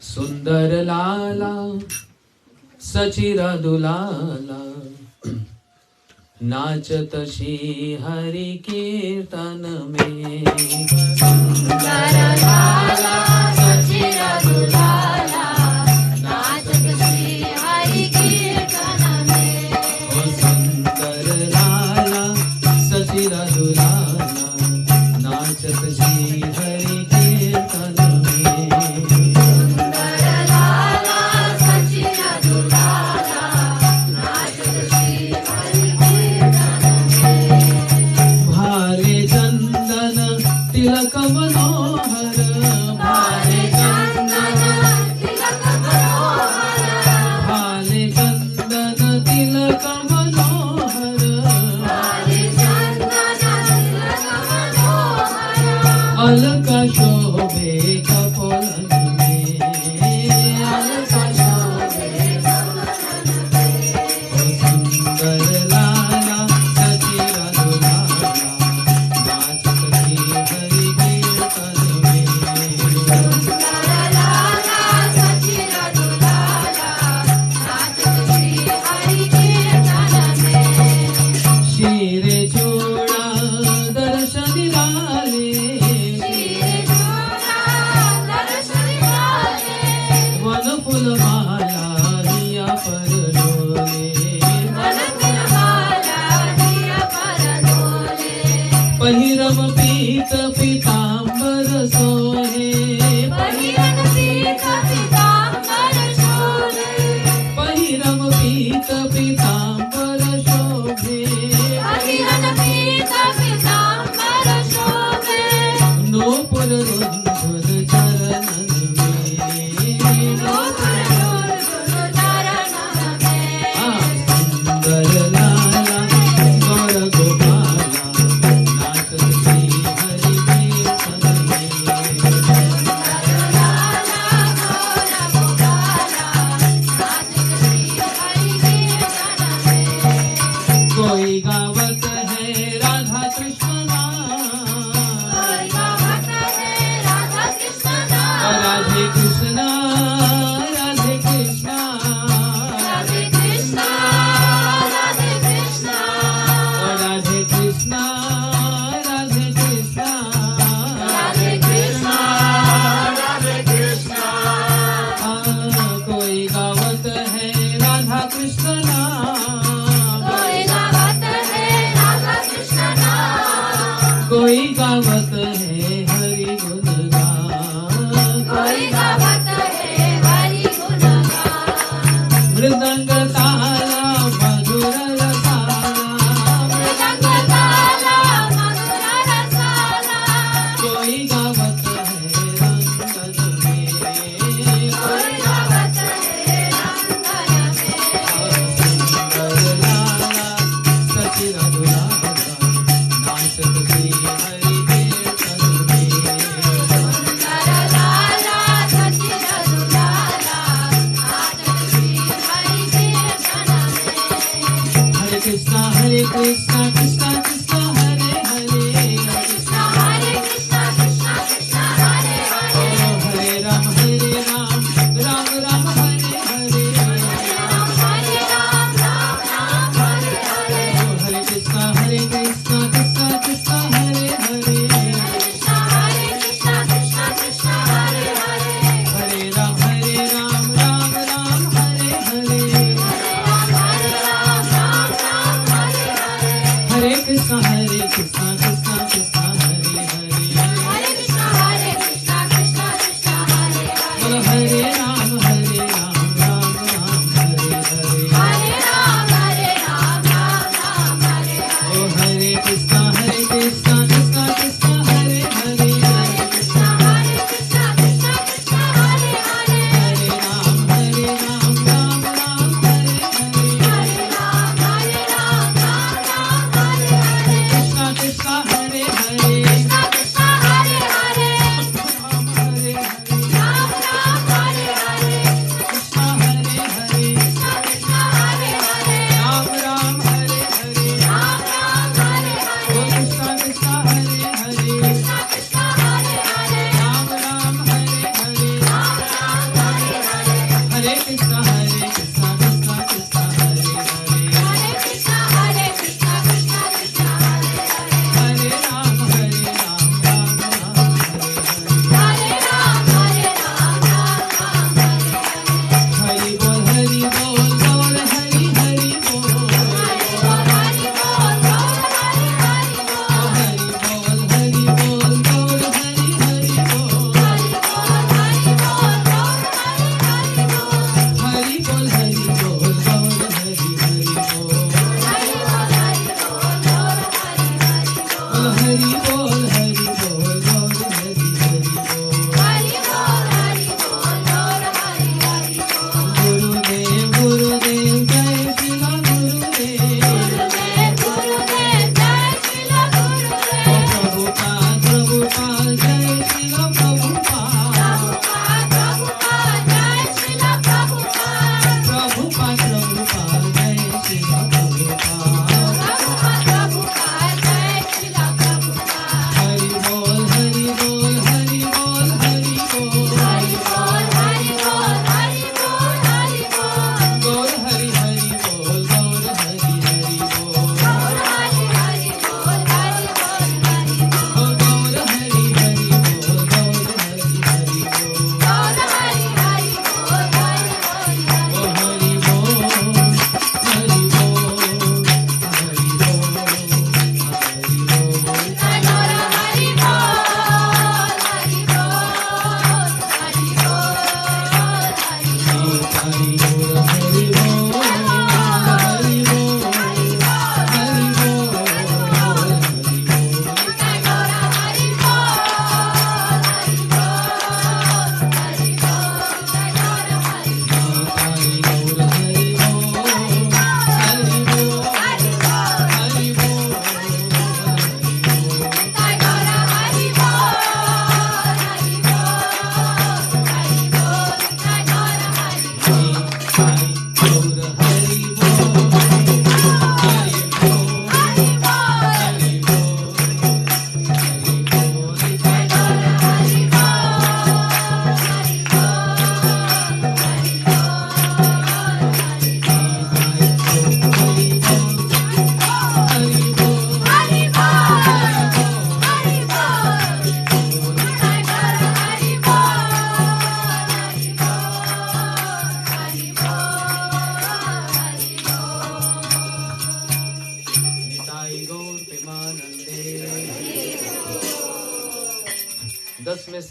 सुंदर लाला सचिरा दुलाला नाचत श्री हरि कीर्तन में। सुंदर लाला सचिरा दुलाला नाचत श्री हरि कीर्तन में। ओ सुंदर लाला सचिरा दुलाला नाचत श्री हरि कीर्तन में। सुंदर लाला सचिरा दुलाला नाचत श्री हरि कीर्तन में। भारे चंदन तिलक मनोहर भाले चंदन तिलक मनोहर भाले चंदन तिलक मनोहर भाले चंदन तिलक मनोहर अलका शोभे कपोलन में अलका शोभे कमलन में। ओ सुंदर लाला सचिरा दुलाला नाचत श्री हरि कीर्तन में। सुंदर लाला सचिरा दुलाला नाचत श्री हरि कीर्तन में। शीरे चूड़ा दर्शन लाले शीरे चूड़ा दर्शन लाले वन फूल माला हिया पर डोले मन फुलमाला दिया पर डोले। पहिरम पीत पीतांबर सोहे पहिरन पीत पीतांबर शोभे पहिरम पीत पीतांबर शोभे पहिरन पीत पीतांबर शोभे। नूपुर रुंधुर चरणन में नूपुर रुंधुर चरणन में। सुंदर लाला गौर गोपाला नाचत श्री हरि कीर्तन में। सुंदर लाला गौर गोपाला नाचत श्री हरि कीर्तन में। कोई गावत है राधा कृष्ण नाम कोई गावत है राधा कृष्ण नाम। राधे कृष्णा राधे कृष्णा राधे कृष्णा राधे कृष्णा राधे कृष्णा राधे कृष्णा राधे कृष्णा राधे कृष्णा। कोई गावत है राधा कृष्ण नाम कोई गावत है राधा कृष्ण नाम। कोई गावत है हरि गुण गान कोई गावत है हरि गुण गान। मृदंग ताला मधुर रसाला मृदंग ताला मधुर रसाला कोई गावत है रंगन में कोई गावत है रंगन में। सुंदर लाला सचिरा दुलाला नाचत श्री हरि कीर्तन में। सुंदर लाला सचिरा दुलाला नाचत श्री हरि कीर्तन में। हरे कृष्णा कृष्णा कृष्णा हरे हरे कृष्ण हरे कृष्ण कृष्ण कृष्ण हरे हरे। हरे राम राम राम हरे हरे राम हरे राम राम राम हरे हरे। हरे कृष्णा कृष्णा कृष्णा हरे हरे कृष्ण हरे कृष्ण कृष्ण कृष्ण हरे हरे। हरे राम राम राम हरे हरे राम हरे राम राम राम हरे हरे। हरे Krishna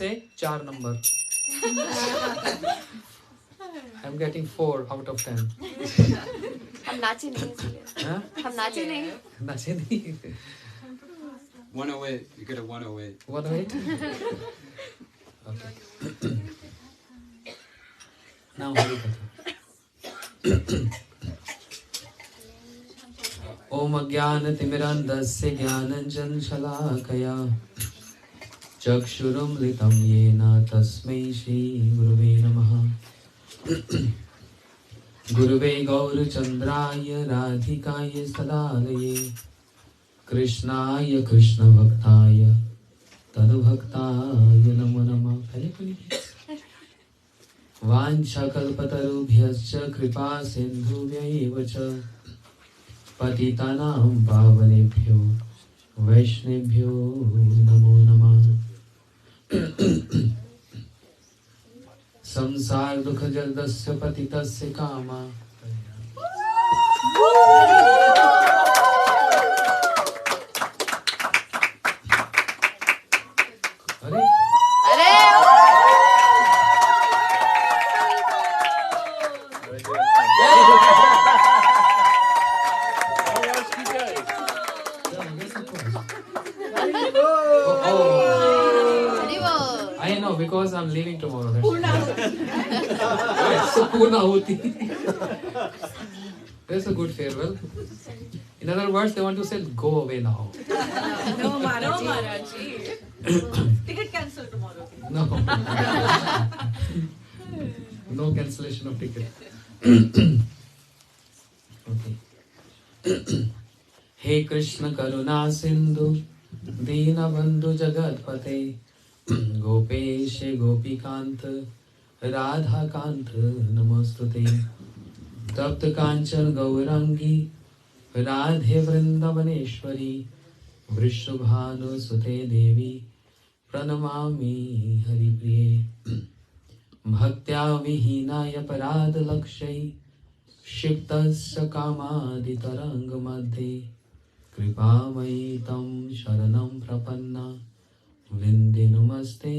say 4 number. I'm getting 4 out of 10. हम नाचे नहीं इसलिए Huh? हम नाचे नहीं नाचे नहीं. 108. You get a 108. 108? Okay. Now Harikatha. Om Ajnanatimirandasya Jnananjan Shalakaya Chakshuramritam Yena Tasmai Shri Guruve Namaha. Guruve Gaurachandraya Radhikaya Sadalaye Krishnaya Krishna Bhaktaya Tadbhaktaya Namo Namah. Vanchakalpatarubhyascha kripa sindhubhyaiva cha patitanam pavanebhyo vaishnebhyo namo namah. Samsar dukha jaldasya patitasya kama I know because I'm leaving tomorrow. So Purnahuti. That's a good farewell. In other words, they want to say, go away now. No, Maharaji. Ticket cancel tomorrow. No. No cancellation of ticket. Okay. Hey Krishna Karuna Sindhu Dina Bandhu Jagatpate Gopeshe Gopikant Radha Kant Namostute Tapta Kanchan Gaurangi Radhe Vrindavaneshwari Vrishabhanu Sute Devi Pranamami Haripriye Bhaktya Vihinaya Parad Lakshay Shiptasya Kamadi Tarang Madhe Kripamai Tam Sharanam Prapanna Vrinde Namaste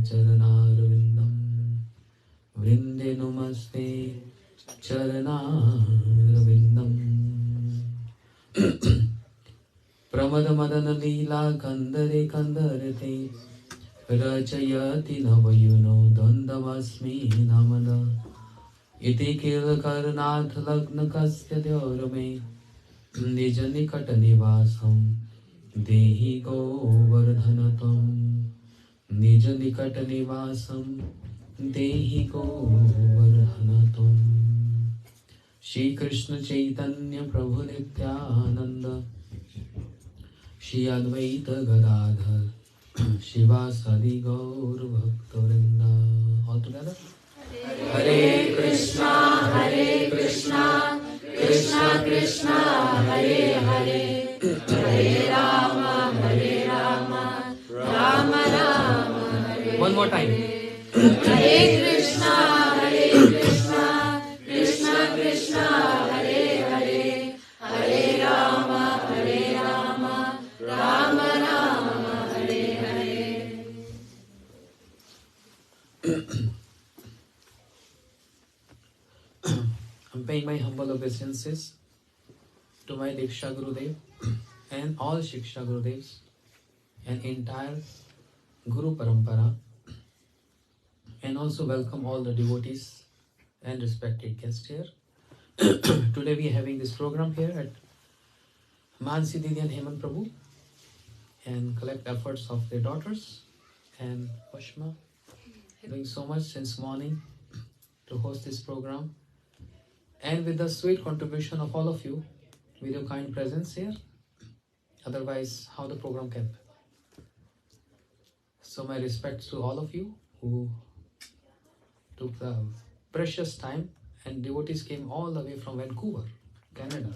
Charanarvindam Vrinde Namaste Charanarvindam Pramada Madana Leela Kandare Kandarate Rachayati Navayuno Dandamasmi Namada Iti Kila Karnath Lagna Kasya Dyorame Nija Nikata Nivasam Dehi Govardhanatam Nija Nikata Nivasam Dehi Govardhanatam. Shri Krishna Chaitanya Prabhu Nityananda Shri Advaita Gadadhar Shiva Sadi Gaur Bhakta-vrinda. All together? Hare Krishna, Krishna Krishna, Hare Hare, Hare Rama, Rama Rama, Hare. One more time. Hare Krishna, Krishna Krishna, Hare Hare, Hare Rama, Rama Rama, Hare Hare. I'm paying my humble obeisances to my Diksha Gurudev and all Shiksha Gurudevs and entire Guru Parampara, and also welcome all the devotees and respected guests here. Today we are having this program here at Mansi Didi and Hemant Prabhu, and collect efforts of their daughters and Pashma doing so much since morning to host this program, and with the sweet contribution of all of you with your kind presence here. Otherwise, how the program can? So my respects to all of you who took the precious time, and devotees came all the way from Vancouver, Canada.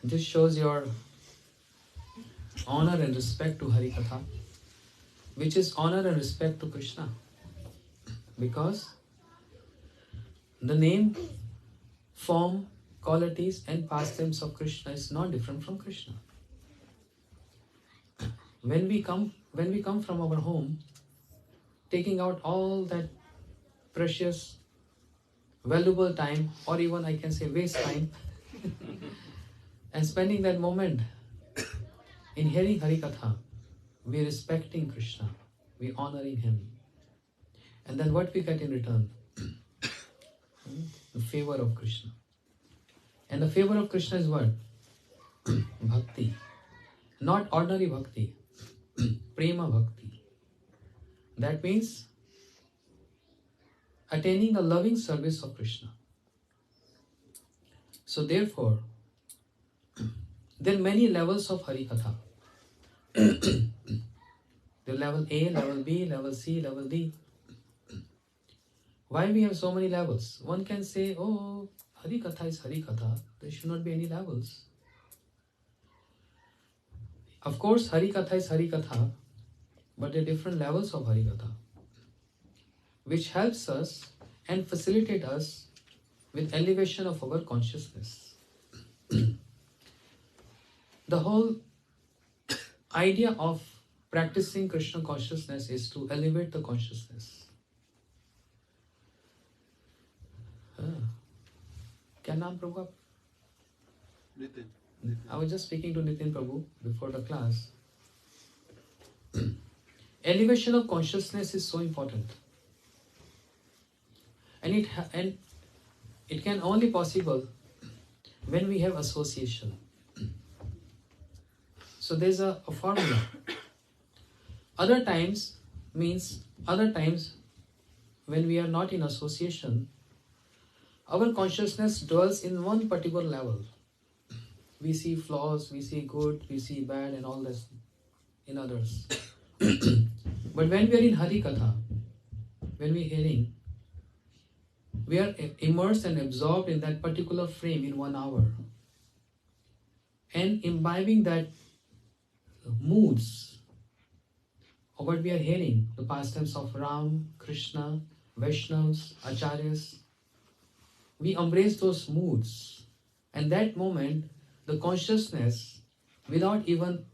This shows your honor and respect to Harikatha, which is honor and respect to Krishna, because the name, form, qualities and pastimes of Krishna is not different from Krishna. when we come from our home, taking out all that precious, valuable time, or even I can say waste time, and spending that moment in hearing Hari Katha, we respecting Krishna, we honoring him, and then what we get in return? The favor of Krishna. And the favor of Krishna is what? Bhakti. Not ordinary bhakti. Prema bhakti. That means attaining the loving service of Krishna. So therefore, there are many levels of Hari Katha. There are level A, level B, level C, level D. Why we have so many levels? One can say, oh, Hari Katha is Hari Katha. There should not be any levels. Of course, Hari Katha is Hari Katha, but there are different levels of Hari Katha, which helps us and facilitate us with elevation of our consciousness. The whole idea of practicing Krishna consciousness is to elevate the consciousness. क्या नाम प्रभु आप? Nitin. I was just speaking to Nitin Prabhu before the class. Elevation of consciousness is so important, and it can only possible when we have association. So there's a formula. Other times when we are not in association, our consciousness dwells in one particular level. We see flaws, we see good, we see bad, and all this in others. But when we are in Hari Katha, when we are hearing, we are immersed and absorbed in that particular frame in 1 hour, and imbibing that moods of what we are hearing, the pastimes of Ram, Krishna, Vaishnavas, Acharyas. We embrace those moods, and that moment, the consciousness, without even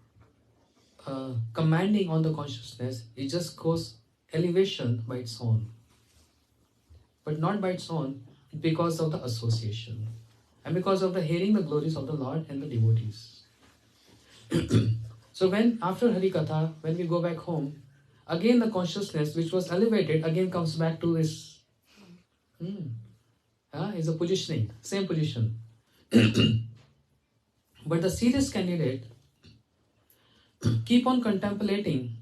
commanding on the consciousness, it just goes elevation by its own. But not by its own, because of the association, and because of the hearing the glories of the Lord and the devotees. So when after Hari Katha, when we go back home, again the consciousness which was elevated again comes back to this. Is a positioning, same position. But the serious candidate keep on contemplating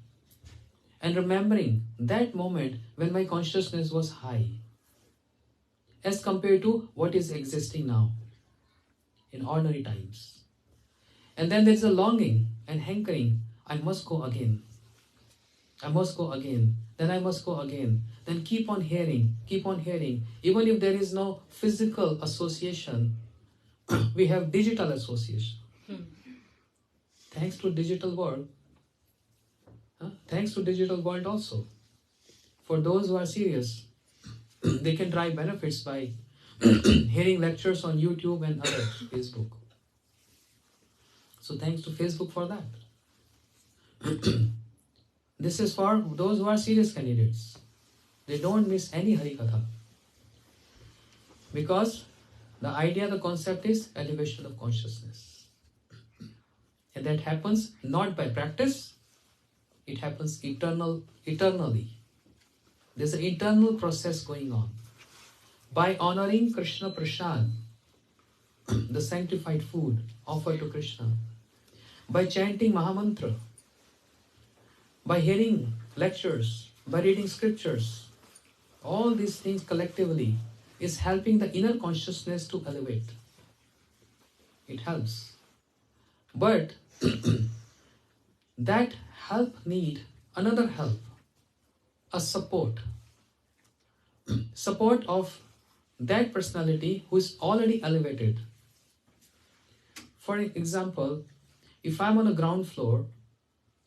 and remembering that moment when my consciousness was high as compared to what is existing now in ordinary times. And then there is a longing and hankering. I must go again. I must go again. Then I must go again. Then keep on hearing, keep on hearing. Even if there is no physical association, we have digital association. Thanks to digital world. Thanks to digital world also. For those who are serious, they can derive benefits by hearing lectures on YouTube and other Facebook. So thanks to Facebook for that. This is for those who are serious candidates. They don't miss any Hari Katha. Because the idea, the concept is elevation of consciousness. And that happens not by practice, it happens eternally. There's an internal process going on. By honoring Krishna Prasad, the sanctified food offered to Krishna, by chanting Mahamantra, by hearing lectures, by reading scriptures, all these things collectively is helping the inner consciousness to elevate. It helps. But that help need another help, a support. Support of that personality who is already elevated. For example, if I'm on a ground floor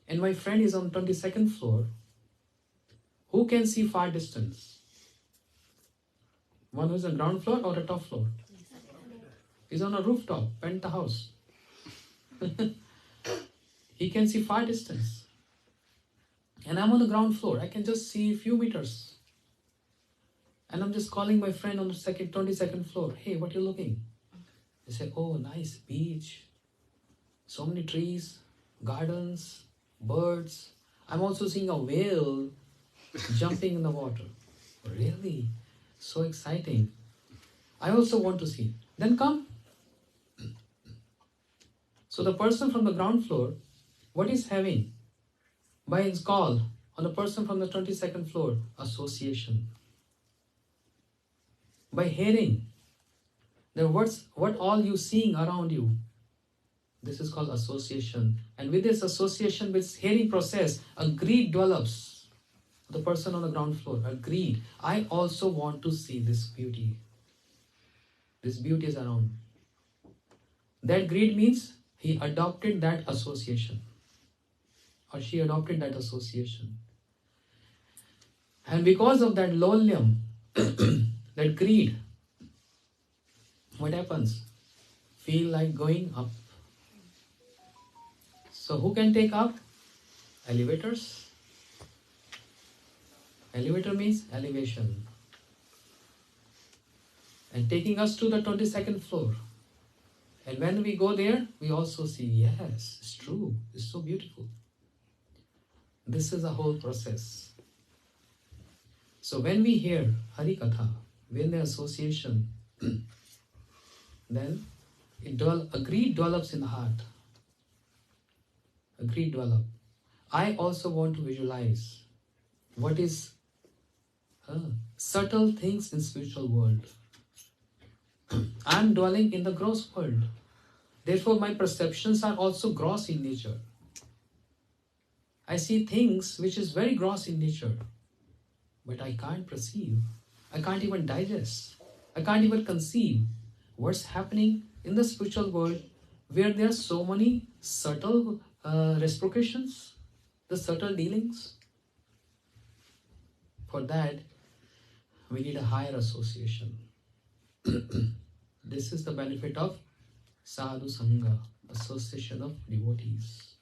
and my friend is on 22nd floor, who can see far distance? One who is on ground floor or a top floor? He's on a rooftop, penthouse. He can see far distance. And I'm on the ground floor. I can just see a few meters. And I'm just calling my friend on the 22nd floor. Hey, what you looking? They say, oh, nice beach. So many trees, gardens, birds. I'm also seeing a whale jumping in the water. Really? So exciting. I also want to see. Then come. So the person from the ground floor, what is having by his call on the person from the 22nd floor? Association. By hearing that what all you seeing around you, this is called association. And with this association, with hearing process, a greed develops. The person on the ground floor, a greed. I also want to see this beauty. This beauty is around. That greed means he adopted that association. Or she adopted that association. And because of that lolium, that greed, what happens? Feel like going up. So who can take up? Elevators. Elevator means elevation. And taking us to the 22nd floor. And when we go there, we also see, yes, it's true. It's so beautiful. This is a whole process. So when we hear Hari Katha, when the association, then a greed develops in the heart. A greed develops. I also want to visualize what is subtle things in spiritual world. I am dwelling in the gross world. Therefore, my perceptions are also gross in nature. I see things which is very gross in nature, but I can't perceive. I can't even digest. I can't even conceive what's happening in the spiritual world where there are so many subtle reciprocations, the subtle dealings. For that, we need a higher association. This is the benefit of Sadhu Sangha, association of devotees.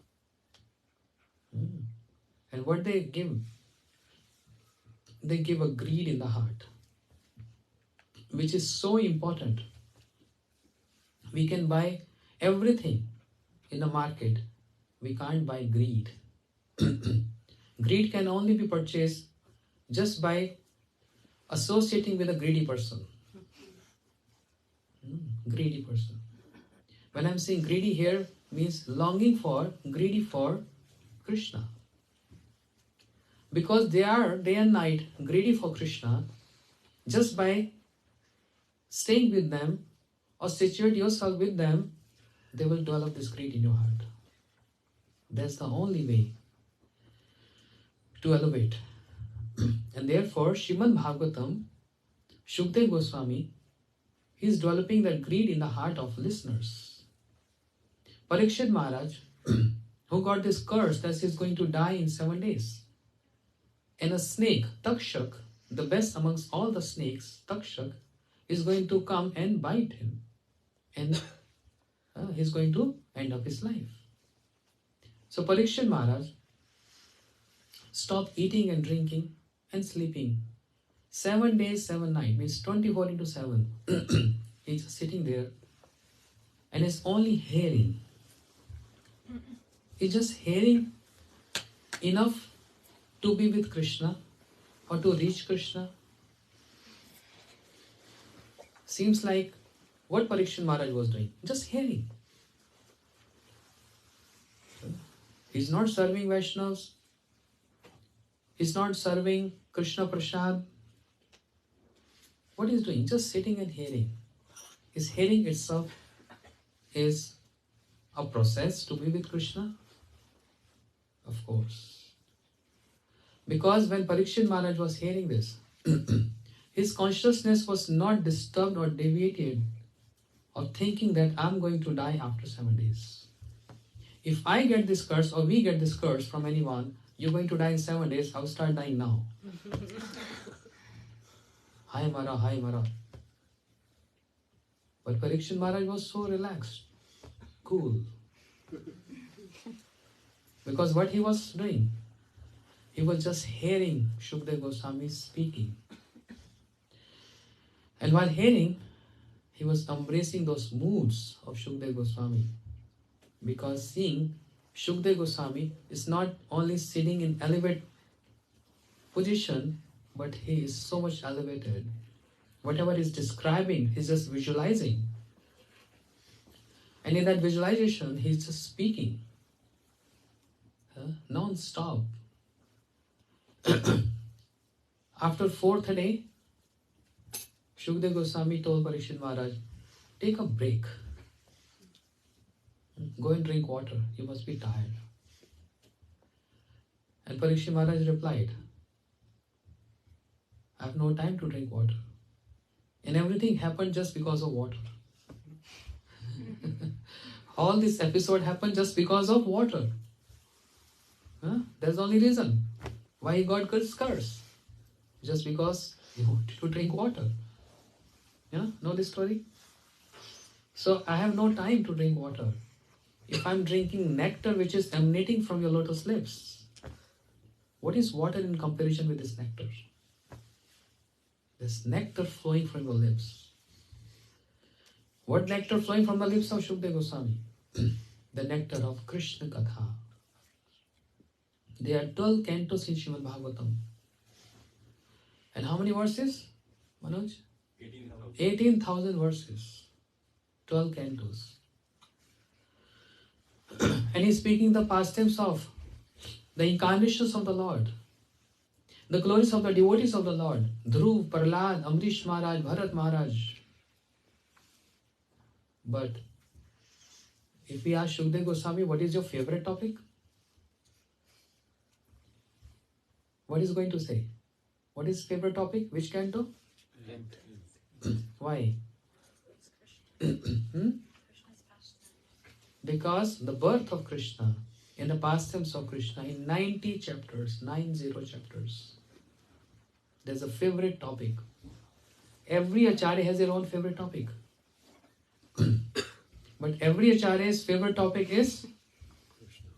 And what they give a greed in the heart, which is so important. We can buy everything in the market. We can't buy greed. Greed can only be purchased just by associating with a greedy person. Greedy person. When I'm saying greedy here, means longing for, greedy for Krishna. Because they are day and night greedy for Krishna, just by staying with them or situate yourself with them, they will develop this greed in your heart. That's the only way to elevate. And therefore, Srimad Bhagavatam, Shukdev Goswami, he is developing that greed in the heart of listeners. Parikshit Maharaj, who got this curse that he is going to die in 7 days. And a snake, Takshak, the best amongst all the snakes, Takshak, is going to come and bite him. And he's going to end up his life. So Parikshit Maharaj stopped eating and drinking and sleeping. 7 days, 7 nights, means 24 into 7. He's just sitting there and is only hearing. He's just hearing enough to be with Krishna or to reach Krishna. Seems like what Parikshit Maharaj was doing, just hearing. He's not serving Vaishnavas. He's not serving Krishna Prasad. What he's doing, just sitting and hearing. His hearing itself is a process to be with Krishna? Of course. Because when Parikshit Maharaj was hearing this, his consciousness was not disturbed or deviated or thinking that I'm going to die after 7 days. If I get this curse or we get this curse from anyone, you're going to die in 7 days, I'll start dying now. Hi Mara, hi Mara. But Parikshit Maharaj was so relaxed, cool. Because what he was doing, He was just hearing Shukdev Goswami speaking. And while hearing, he was embracing those moods of Shukdev Goswami. Because seeing Shukdev Goswami is not only sitting in elevated position, but he is so much elevated. Whatever he's describing, he's just visualizing. And in that visualization, he's just speaking non-stop. After fourth day, Shukdev Goswami told Parikshit Maharaj, take a break. Go and drink water. You must be tired. And Parikshit Maharaj replied, I have no time to drink water. And everything happened just because of water. All this episode happened just because of water. That's the only reason why he got good curse. Just because he wanted to drink water. Know this story? So I have no time to drink water. If I'm drinking nectar which is emanating from your lotus lips, what is water in comparison with this nectar? This nectar flowing from your lips. What nectar flowing from the lips of Shukdev Goswami? The nectar of Krishna Katha. There are 12 cantos in Srimad Bhagavatam. And how many verses, Manoj? 18,000 verses. 12 cantos. And he's speaking the pastimes of the incarnations of the Lord, the glories of the devotees of the Lord, Dhruv, Prahlad, Amrish Maharaj, Bharat Maharaj. But if we ask Shukdev Goswami, what is your favorite topic? What is he going to say? What is favorite topic? Which canto? Why? Because the birth of Krishna and the pastimes of Krishna in 90 chapters, 90 chapters. There's a favorite topic. Every acharya has their own favorite topic. But every acharya's favorite topic is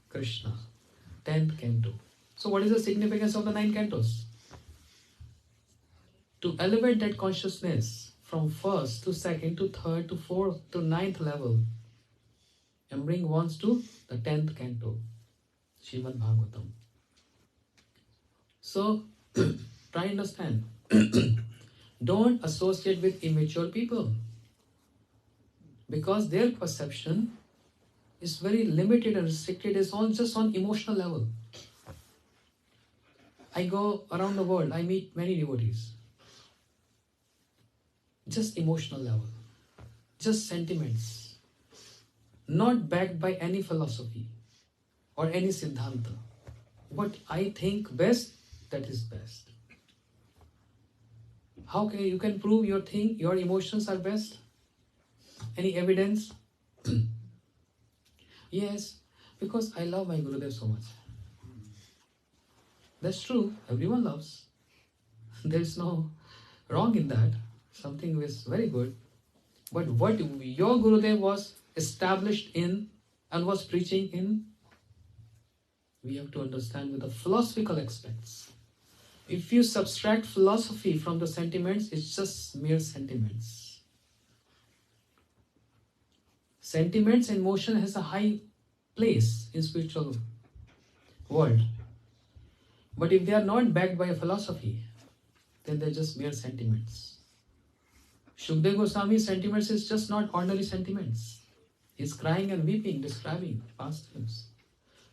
Krishna. 10th canto. So what is the significance of the 9 cantos? To elevate that consciousness from first to second to third to fourth to 9th level and bring ones to the 10th canto, Srimad Bhagavatam. So, try and understand. Don't associate with immature people because their perception is very limited and restricted. It's all just on emotional level. I go around the world, I meet many devotees. Just emotional level, just sentiments, not backed by any philosophy or any siddhanta. What I think best, that is best. How can you can prove your thing, your emotions are best? Any evidence? Yes, because I love my Gurudev so much. That's true, everyone loves. There is no wrong in that. Something is very good. But what your Gurudev was established in and was preaching in, we have to understand with the philosophical aspects. If you subtract philosophy from the sentiments, it's just mere sentiments. Sentiments and motion has a high place in spiritual world. But if they are not backed by a philosophy, then they're just mere sentiments. Shukdev Goswami's sentiments is just not ordinary sentiments. He's crying and weeping, describing pastimes.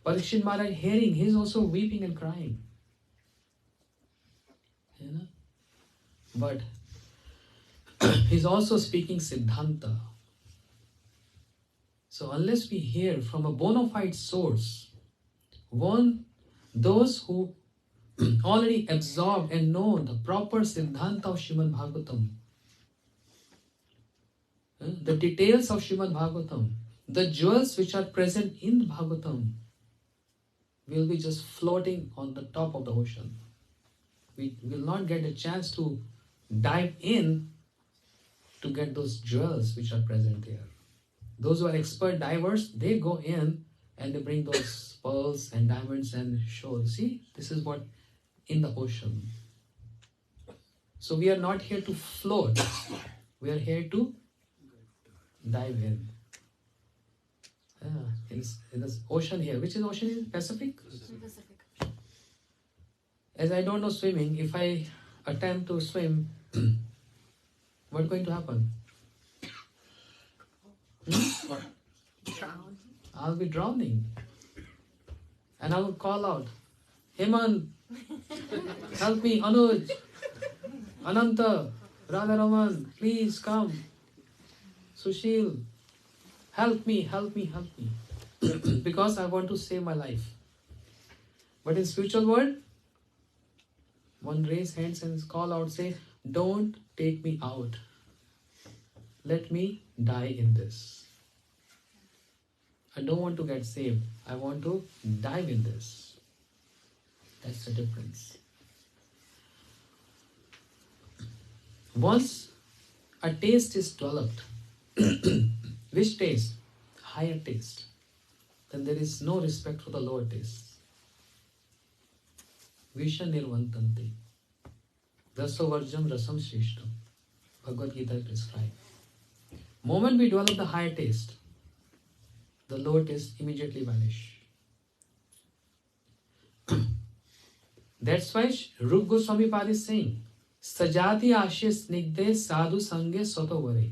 Parikshit Maharaj hearing, he's also weeping and crying. But he's also speaking Siddhanta. So unless we hear from a bona fide source, those who already absorbed and know the proper Siddhanta of Srimad Bhagavatam, the details of Srimad Bhagavatam, the jewels which are present in Bhagavatam, will be just floating on the top of the ocean. We will not get a chance to dive in to get those jewels which are present there. Those who are expert divers, they go in and they bring those pearls and diamonds and shows. See, this is what in the ocean. So we are not here to float. We are here to dive in. In this ocean here. Which is ocean in Pacific? As I don't know swimming, if I attempt to swim, what's going to happen? I'll be drowning. And I will call out, Hemant, help me, Anuj, Ananta, Radharaman, please come. Sushil, help me, help me, help me. Because I want to save my life. But in spiritual world, one raise hands and call out, say, don't take me out. Let me die in this. I don't want to get saved. I want to dive in this. That's the difference. Once a taste is developed, which taste? Higher taste. Then there is no respect for the lower taste. Visha nirvantante. Rasavarjam rasam shrishtam. Bhagavad Gita prescribed. Moment we develop the higher taste, the lower taste immediately vanish. That's why Rup Goswami Pad is saying, Sajati ashe snigde sadhu sange sotovare.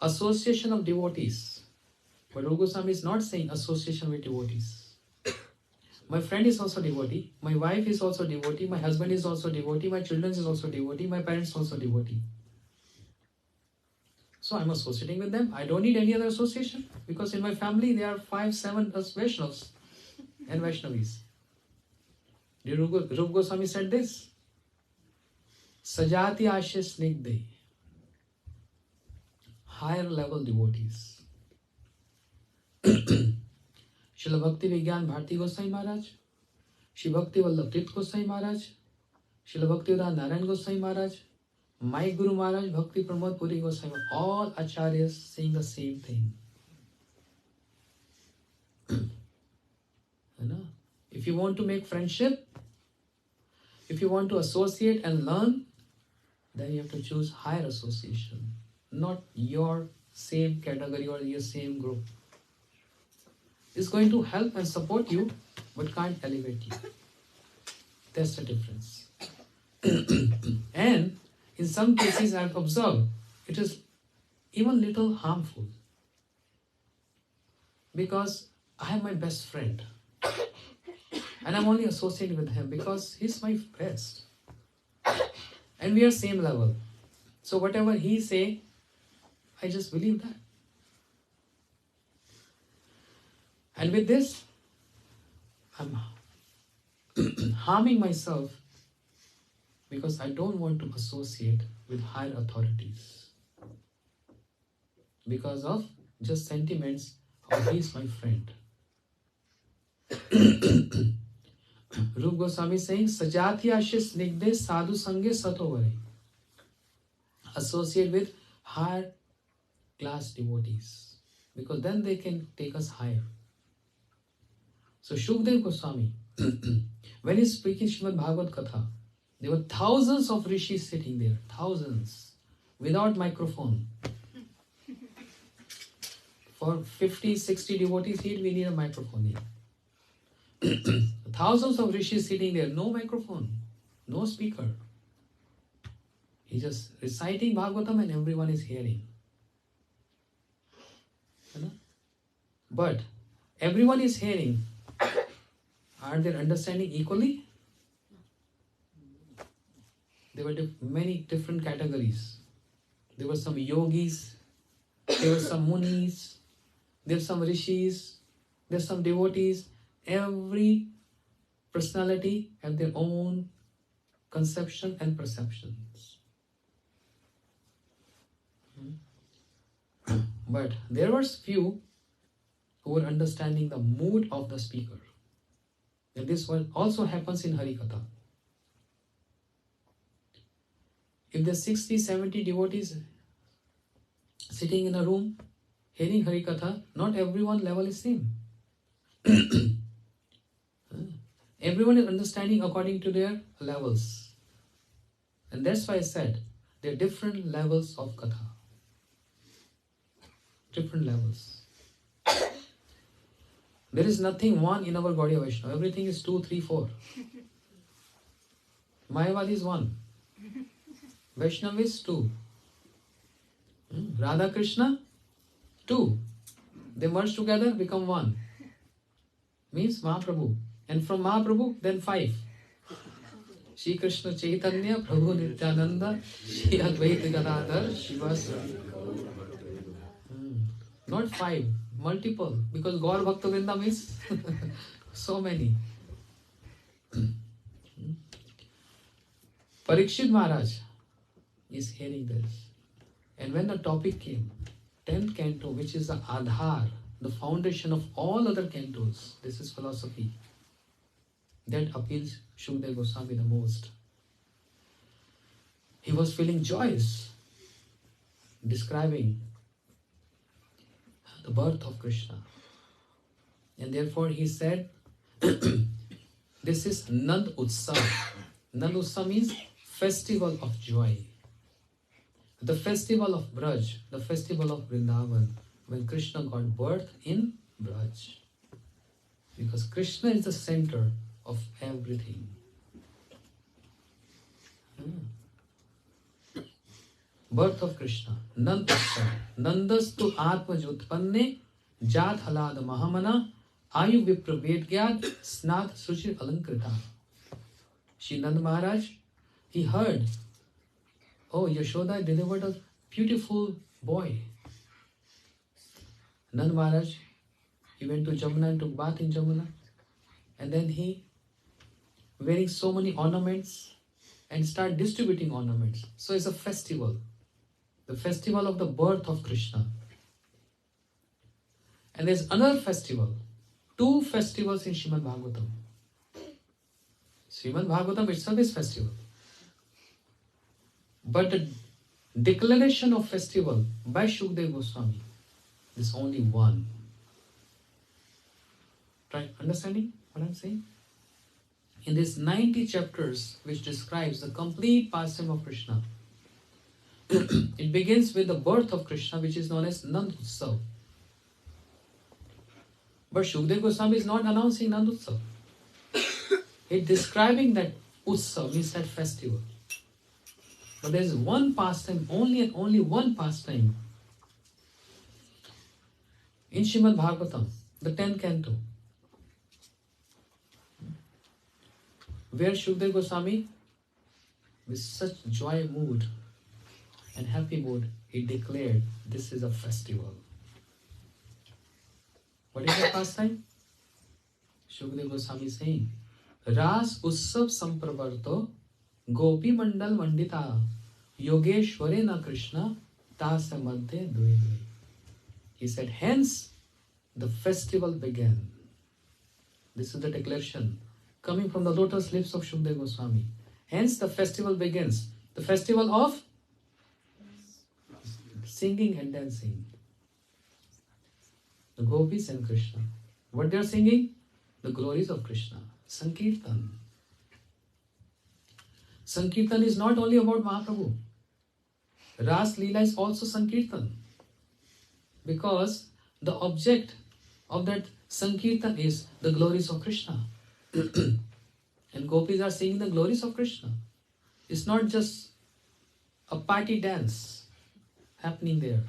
Association of devotees. But Rup Goswami is not saying association with devotees. My friend is also devotee, my wife is also devotee, my husband is also devotee, my children is also devotee, my parents also devotee. So I'm associating with them. I don't need any other association because in my family there are 5, 7 Vaishnavas and Vaishnavis. Rup Goswami said this. Sajati ashe snigde. Higher level devotees. Srila Bhakti Vigyan Bharti Goswami Maharaj, Shri Bhakti Vallabh Tirth Goswami Maharaj, Srila Bhakti Vedanta Narayan Goswami Maharaj, my Guru Maharaj Bhakti Pramod Puri Goswami, all acharyas saying the same thing. If you want to make friendship, if you want to associate and learn, then you have to choose higher association, not your same category or your same group. It's going to help and support you, but can't elevate you. That's the difference. And in some cases I've observed, it is even little harmful. Because I have my best friend. And I'm only associated with him because he's my best. And we are same level. So whatever he say, I just believe that. And with this, I'm harming myself because I don't want to associate with higher authorities. Because of just sentiments of he's my friend. Rup Goswami is saying, Sajati ashish nigde sadhu sange satovare. Associate with higher class devotees. Because then they can take us higher. So Shukdev Goswami, when he's speaking Srimad Bhagavad Katha, there were thousands of rishis sitting there, thousands, without microphone. For 50, 60 devotees here, we need a microphone here. Thousands of rishis sitting there, no microphone, no speaker. He's just reciting Bhagavatam and everyone is hearing. But everyone is hearing. Are they understanding equally? There were many different categories. There were some yogis, there were some munis, there were some rishis, there were some devotees. Every personality have their own conception and perceptions. But there were few who were understanding the mood of the speaker. And this one also happens in Harikatha. If there's 60, 70 devotees sitting in a room, hearing Hari Katha, not everyone level is same. Everyone is understanding according to their levels. And that's why I said there are different levels of Katha. Different levels. There is nothing one in our Gaudiya Vaishnava. Everything is 2, 3, 4. Mayavadi is 1. Vaishnava is 2. Radha Krishna, 2. They merge together, become 1. Means Mahaprabhu. And from Mahaprabhu, then 5. Shri Krishna Chaitanya, Prabhu Nityananda, Shri Advaita Gadadhar, Shiva. Not 5, multiple. Because Gaur Bhakta Vrinda means so many. Parikshit Maharaj is hearing this. And when the topic came, 10th canto, which is the Adhar, the foundation of all other cantos, this is philosophy, that appeals Shukdev Goswami the most. He was feeling joyous, describing the birth of Krishna. And therefore he said, this is Nand Utsav. Nand Utsav means festival of joy. The festival of Braj, the festival of Vrindavan, when Krishna got birth in Braj. Because Krishna is the center of everything. Birth of Krishna. Nand Utsav. Nandastu Atma Jyotpanne Jat Halad Mahamana Ayu Vipra Vedgyad Snad Suchir Alankrita. Shri Nand Maharaj, he heard, oh, Yashoda delivered a beautiful boy. Nand Maharaj, he went to Jamuna and took bath in Jamuna. And then he, wearing so many ornaments, and start distributing ornaments. So it's a festival. The festival of the birth of Krishna. And there's another festival. 2 festivals in Srimad Bhagavatam. Srimad Bhagavatam itself is festival. But the declaration of festival by Shukdev Goswami is only one. Try understanding what I'm saying? In these 90 chapters which describes the complete pastime of Krishna, it begins with the birth of Krishna, which is known as Nand Utsav. But Shukdev Goswami is not announcing Nand Utsav. He's describing that Utsav, means that festival. But there is one pastime, only and only one pastime in Srimad Bhagavatam, the 10th canto, where Shukdev Goswami, with such joy mood and happy mood, he declared this is a festival. What is the pastime? Shukdev Goswami is saying, Ras Utsav Sampravarto Gopi Mandal Mandita Yogeshwarena Krishna Tasa Madhya Dve Dve. He said, hence the festival began. This is the declaration coming from the lotus lips of Shukdev Goswami. Hence the festival begins. The festival of singing and dancing. The gopis and Krishna. What they are singing? The glories of Krishna. Sankirtan. Sankirtan is not only about Mahaprabhu. Ras Leela is also Sankirtan. Because the object of that Sankirtan is the glories of Krishna. And gopis are singing the glories of Krishna. It's not just a party dance happening there.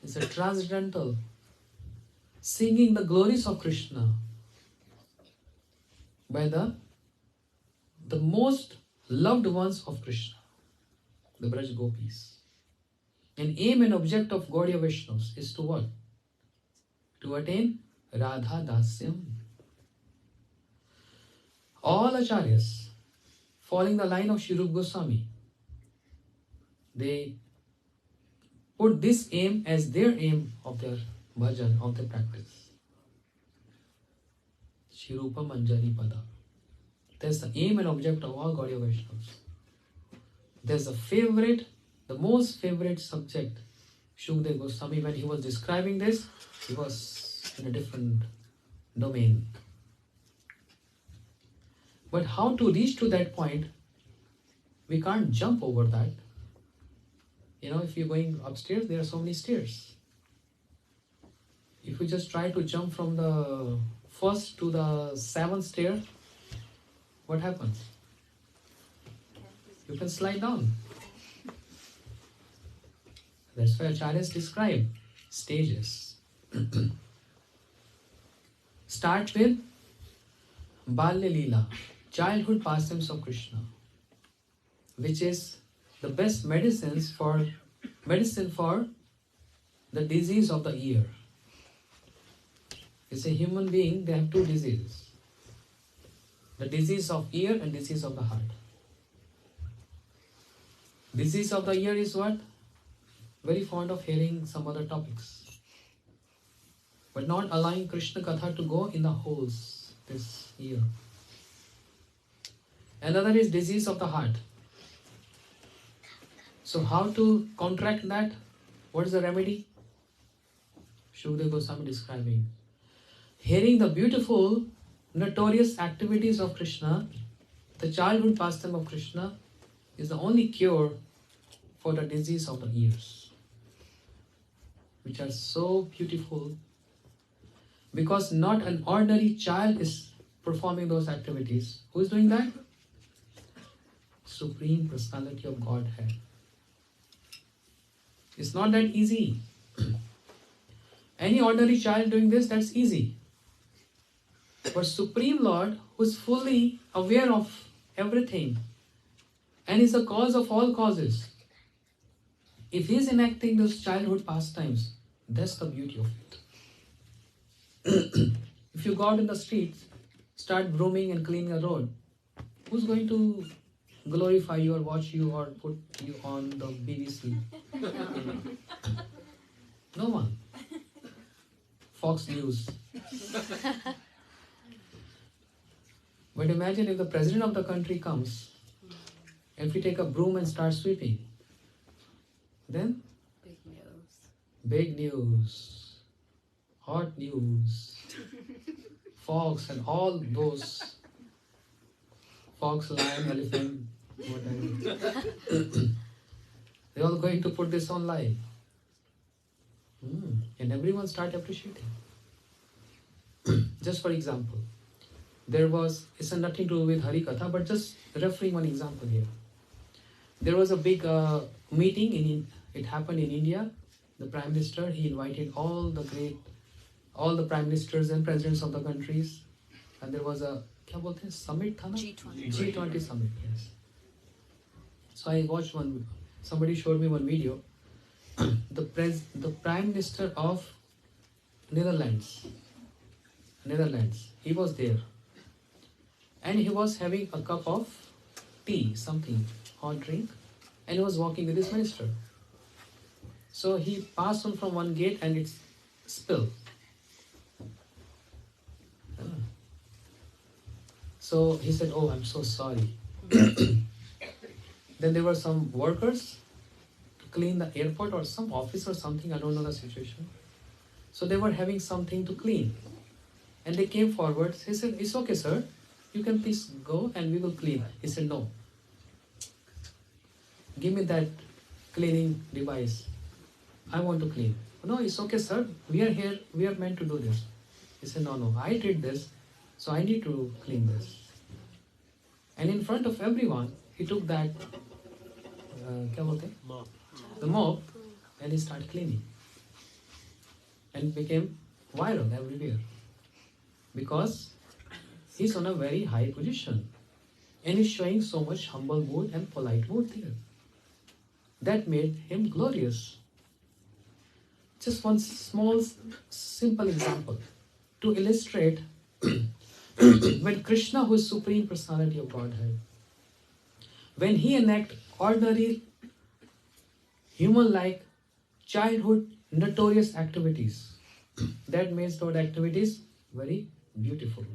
It's a transcendental singing the glories of Krishna by the most loved ones of Krishna, the Braj Gopis. And aim and object of Gaudiya Vaishnavas is to what? To attain Radha Dasyam. All acharyas, following the line of Shri Rupa Goswami, they put this aim as their aim of their bhajan, of their practice. Shri Rupa Manjari Pada. That's the aim and object of all Gaudiya Vaishnavas. There's a favorite, the most favorite subject Shukdev Goswami, when he was describing this, he was in a different domain. But how to reach to that point, we can't jump over that. If you're going upstairs, there are so many stairs. If you just try to jump from the first to the seventh stair, what happens? You can slide down. That's why acharyas describe stages. Start with Balya Leela, childhood pastimes of Krishna, which is the best medicine for the disease of the ear. It's a human being, they have two diseases. The disease of ear and disease of the heart. Disease of the ear is what? Very fond of hearing some other topics, but not allowing Krishna Katha to go in the holes, this ear. Another is disease of the heart. So how to counteract that? What is the remedy? Shukdev Goswami describing. Hearing the beautiful, notorious activities of Krishna, the childhood pastime of Krishna, is the only cure for the disease of the ears, which are so beautiful, because not an ordinary child is performing those activities. Who is doing that? Supreme Personality of Godhead. It's not that easy. Any ordinary child doing this, that's easy. But Supreme Lord, who is fully aware of everything and is the cause of all causes, if he is enacting those childhood pastimes, that's the beauty of it. If you go out in the streets, start brooming and cleaning a road, who's going to glorify you or watch you or put you on the BBC? No one. Fox News. But imagine if the president of the country comes, and if we take a broom and start sweeping, then big news, hot news, fox and all those fox, lion, elephant, whatever. They're all going to put this on live. And everyone start appreciating. Just for example, it's nothing to do with Hari Katha, but just referring one example here. There was a big meeting, it happened in India. The Prime Minister, he invited all the Prime Ministers and Presidents of the countries. And there was a summit? G20 summit, yes. So I watched somebody showed me one video. The Prime Minister of Netherlands, he was there. And he was having a cup of tea, something, hot drink, and he was walking with his minister. So he passed on from one gate and it's spilled. So he said, "Oh, I'm so sorry." Then there were some workers to clean the airport or some office or something, I don't know the situation. So they were having something to clean. And they came forward. He said, "It's okay, sir. You can please go and we will clean." He said, "No. Give me that cleaning device. I want to clean." "No, it's okay, sir. We are here. We are meant to do this." He said, No, I did this, so I need to clean this." And in front of everyone, he took that the mop, and he started cleaning. And it became viral everywhere. Because he's on a very high position. And he's showing so much humble mood and polite mood there. That made him glorious. Just one small, simple example to illustrate when Krishna, who is Supreme Personality of Godhead, when he enact ordinary, human-like, childhood, notorious activities, that makes those activities very beautiful.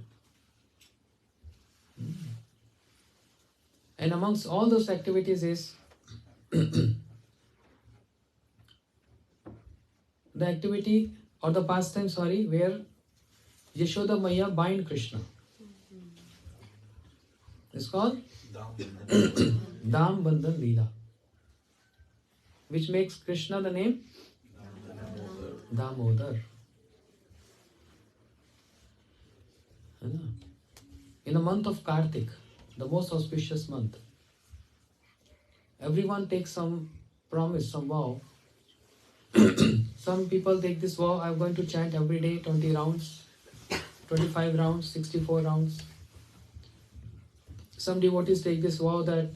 And amongst all those activities is the activity or the pastime, where Yashoda Maya bind Krishna. It's called Dam Bandhan Leela, which makes Krishna the name Damodar. In the month of Kartik, the most auspicious month, everyone takes some promise, some vow. Some people take this vow, I'm going to chant every day 20 rounds, 25 rounds, 64 rounds. Some devotees take this vow that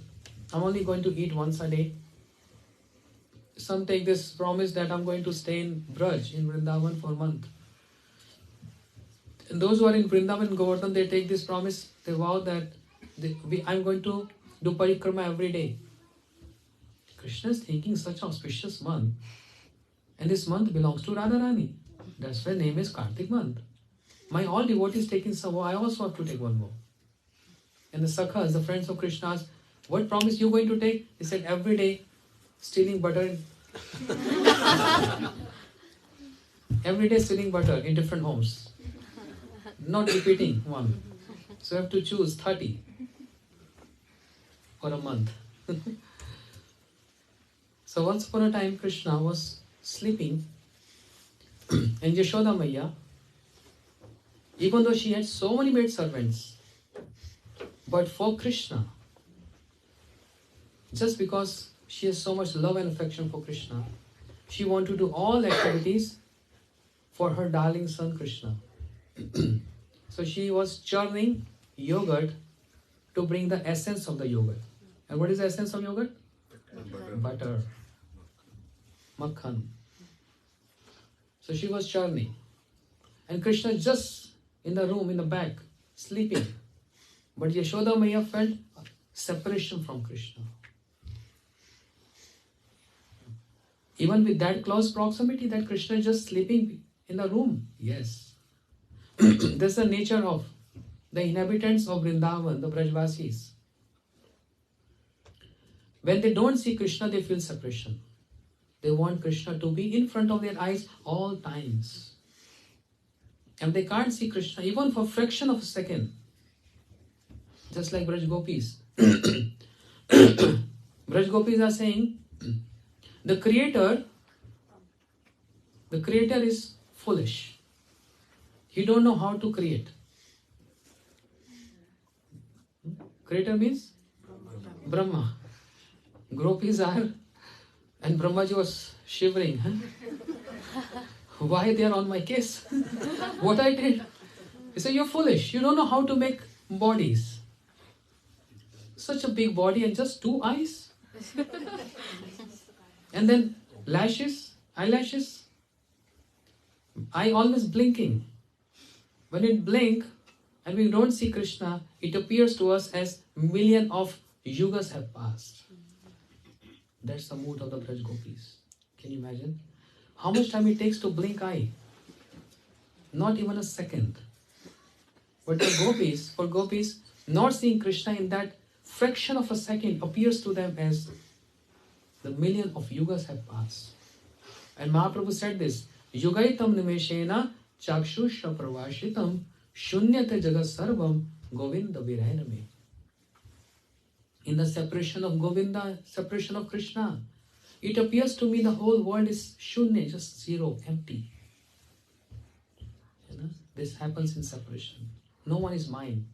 I'm only going to eat once a day. Some take this promise that I'm going to stay in Braj, in Vrindavan, for a month. And those who are in Vrindavan and Govardhan, they take this promise, they vow that I'm going to do parikrama every day. Krishna is thinking such an auspicious month. And this month belongs to Radharani. That's why the name is Kartik month. My all devotees taking some vow, I also have to take one vow. And the Sakhas, the friends of Krishna, asked, what promise you going to take? He said, every day stealing butter. Every day stealing butter in different homes. Not repeating one. So you have to choose 30 for a month. So once upon a time, Krishna was sleeping, and Yashoda Maya, even though she had so many maid servants, but for Krishna, just because she has so much love and affection for Krishna, she wanted to do all activities for her darling son Krishna. So she was churning yogurt to bring the essence of the yogurt. And what is the essence of yogurt? Butter. Makhan. So she was churning. And Krishna just in the room, in the back, sleeping. But Yashoda Maya felt separation from Krishna. Even with that close proximity, that Krishna is just sleeping in the room. Yes. That's the nature of the inhabitants of Vrindavan, the Brajvasis. When they don't see Krishna, they feel separation. They want Krishna to be in front of their eyes all times. And they can't see Krishna even for a fraction of a second. Just like Braj Gopis. Braj Gopis are saying, the creator is foolish. He don't know how to create. Creator means Brahma. Gopis are, and Brahmaji was shivering. Why they are on my case? What I did? He said, you're foolish. You don't know how to make bodies. Such a big body and just 2 eyes. And then lashes, eyelashes. Eye always blinking. When it blink and we don't see Krishna, it appears to us as million of yugas have passed. That's the mood of the Braj Gopis. Can you imagine? How much time it takes to blink eye? Not even a second. But for gopis, not seeing Krishna in that fraction of a second appears to them as the million of yugas have passed. And Mahaprabhu said this, Yugaitam nimeshena chakshusha pravashitam shunyate jagat sarvam govinda virayaname. In the separation of Govinda, separation of Krishna, it appears to me the whole world is shunya, just zero, empty. You know? This happens in separation. No one is mine.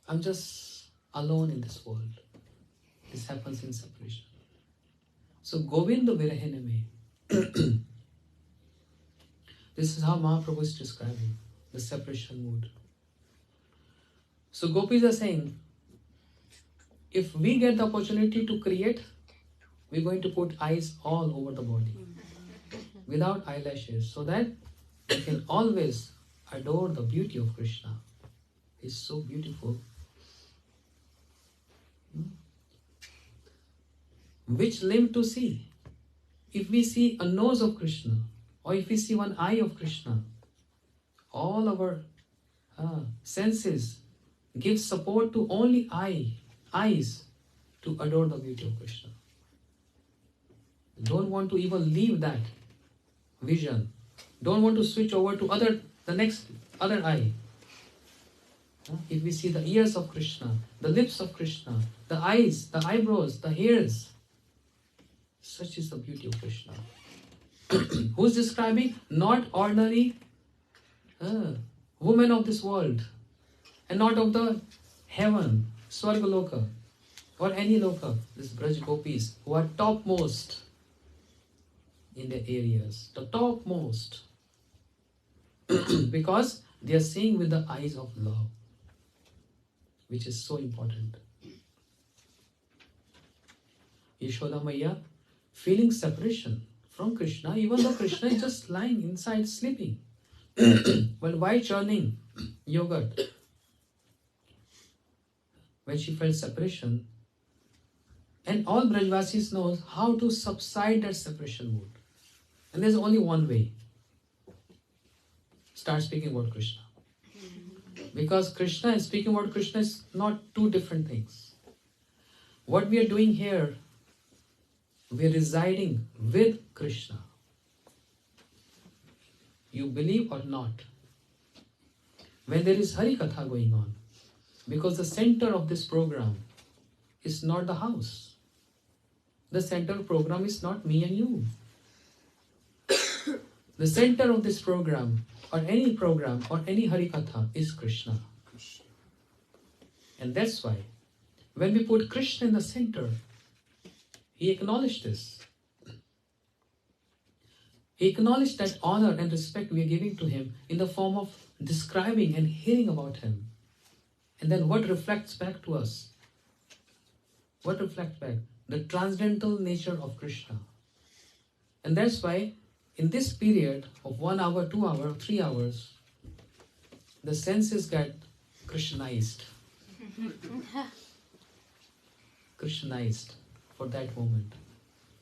I'm just alone in this world. This happens in separation. So Govinda Virahaname. This is how Mahaprabhu is describing the separation mood. So gopis are saying, if we get the opportunity to create, we're going to put eyes all over the body without eyelashes, so that we can always adore the beauty of Krishna. He's so beautiful. Which limb to see? If we see a nose of Krishna, or if we see one eye of Krishna, all our senses give support to only eyes to adore the beauty of Krishna. Don't want to even leave that vision. Don't want to switch over to the next other eye. If we see the ears of Krishna, the lips of Krishna, the eyes, the eyebrows, the hairs, such is the beauty of Krishna. Who's describing? Not ordinary women of this world, and not of the heaven, Swargaloka, or any loka. These Braj Gopis who are topmost in their areas, the topmost, because they are seeing with the eyes of love, which is so important. Yashoda Maya feeling separation from Krishna, even though Krishna is just lying inside sleeping. But why churning yogurt? When she felt separation, and all Brajvasis knows how to subside that separation mood. And there's only one way. Start speaking about Krishna. Because Krishna and speaking about Krishna is not two different things. What we are doing here, we are residing with Krishna. You believe or not. When there is Hari Katha going on, because the center of this program is not the house. The center program is not me and you. The center of this program or any Hari Katha is Krishna. And that's why when we put Krishna in the center, he acknowledged this. He acknowledged that honor and respect we are giving to him in the form of describing and hearing about him. And then what reflects back to us? What reflects back? The transcendental nature of Krishna. And that's why in this period of 1 hour, 2 hours, 3 hours, the senses get Krishnized. Krishnized for that moment.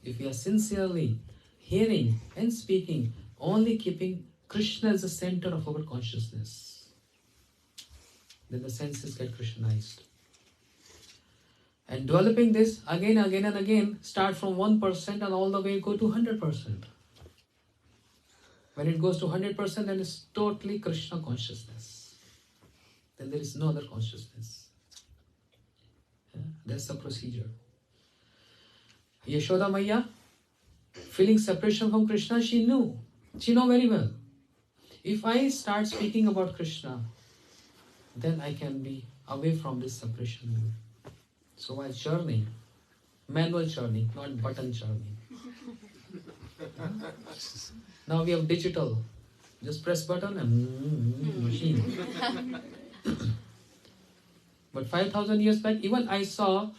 If we are sincerely hearing and speaking, only keeping Krishna as the center of our consciousness, then the senses get Krishnized. And developing this again and again, start from 1% and all the way go to 100%. When it goes to 100%, then it's totally Krishna consciousness. Then there is no other consciousness. Yeah, that's the procedure. Yashoda Maya, feeling separation from Krishna, she knew. She knew very well. If I start speaking about Krishna, then I can be away from this separation mood. So while churning, manual churning, not button churning. Now we have digital. Just press button and machine. But 5,000 years back, even I saw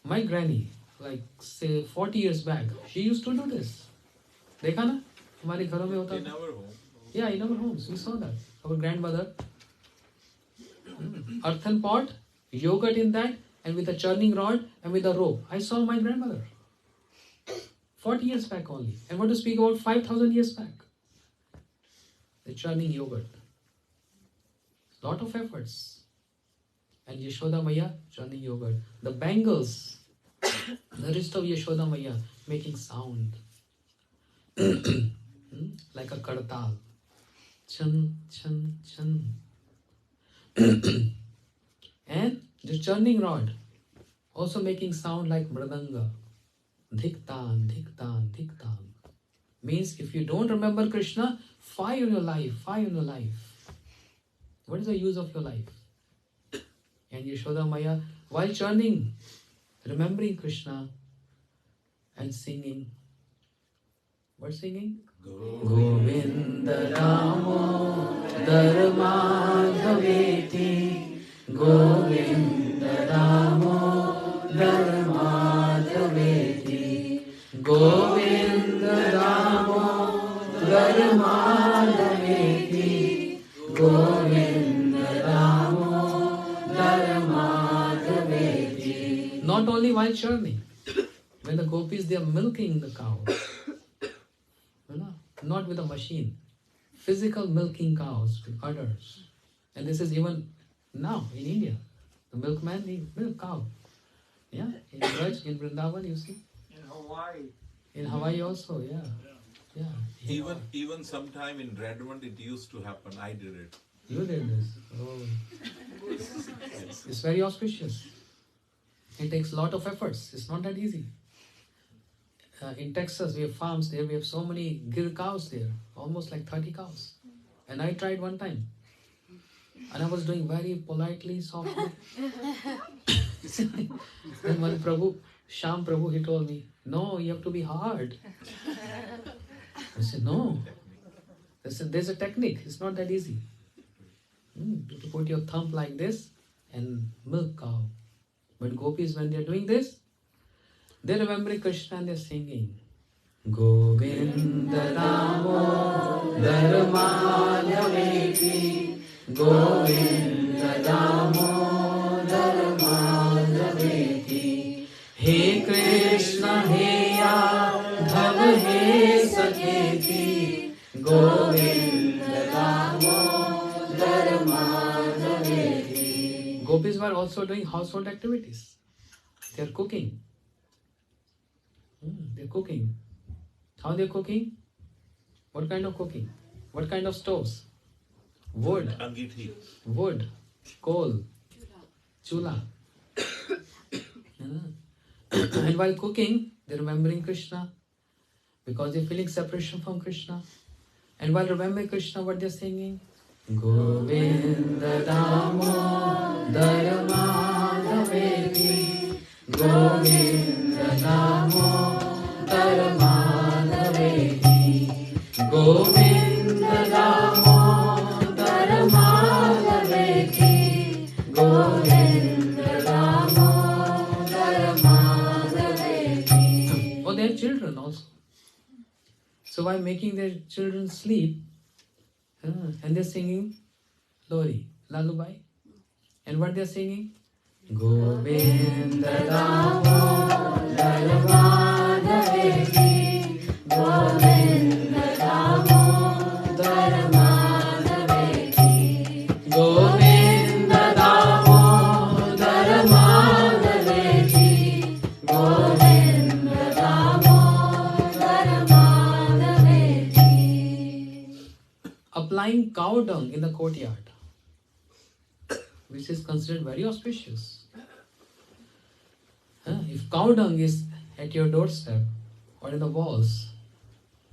my granny, like say 40 years back, she used to do this. देखा ना? हमारे घरों में होता था. In our home. Yeah, in our homes, we saw that. Our grandmother, earthen pot, yogurt in that, and with a churning rod and with a rope. I saw my grandmother. 40 years back only. And what to speak about 5,000 years back? The churning yogurt. Lot of efforts. And Yashoda Maya churning yogurt. The bangles, the wrist of Yashoda Maya making sound. Like a kartal. Chan, chan, chan. And the churning rod also making sound like mridanga. Dhiktan, dhiktan, dhiktan. Means if you don't remember Krishna, fire in your life, fire in your life. What is the use of your life? And Yashoda Maya, while churning, remembering Krishna and singing. What singing? Govinda Damo Dharmadhaveti Govinda Damo Dharmadhaveti Govinda Damo Dharmadhaveti Govinda Damo Dharmadhaveti. Not only while churning, when the gopis, they are milking the cow. Not with a machine. Physical milking cows with udders. And this is even now in India. The milkman, he milk cow. Yeah, in Braj, in Vrindavan, you see. In Hawaii. In Hawaii also, yeah. Yeah. Even sometime in Redmond it used to happen. I did it. You did this. Oh. Yes. It's very auspicious. It takes a lot of efforts. It's not that easy. In Texas, we have farms there. We have so many Gir cows there, almost like 30 cows. And I tried one time. And I was doing very politely, softly. Then one Prabhu, Sham Prabhu, he told me, no, you have to be hard. I said, no. I said, there's a technique. It's not that easy. You have to put your thumb like this and milk cow. But gopis, when they're doing this, they're remembering Krishna and they're singing. Govinda Damo Dharmadhaveti Govinda Damo Dharmadhaveti He Krishna He Yadhav He Sakheti Govinda Damo Dharmadhaveti. Gopis were also doing household activities. They are cooking. They're cooking. How they're cooking? What kind of cooking? What kind of stoves? Wood. Angithi. Wood. Coal. Chula. And while cooking, they're remembering Krishna because they're feeling separation from Krishna. And while remembering Krishna, what they're singing? Govinda Damo Dharmadhaveti Govinda Damo Dharmadhaveti Govinda Damo Dharmadhaveti Govinda Damo Dharmadhaveti. Oh, they have children also. So while making their children sleep, and they're singing Lori, Lalubai. And what they're singing? Govinda Damo Dharmadhaveti Govinda Damo Dharmadhaveti Govinda Damo Dharmadhaveti Govinda Damo Dharmadhaveti. Applying cow dung in the courtyard, which is considered very auspicious. If cow dung is at your doorstep or in the walls,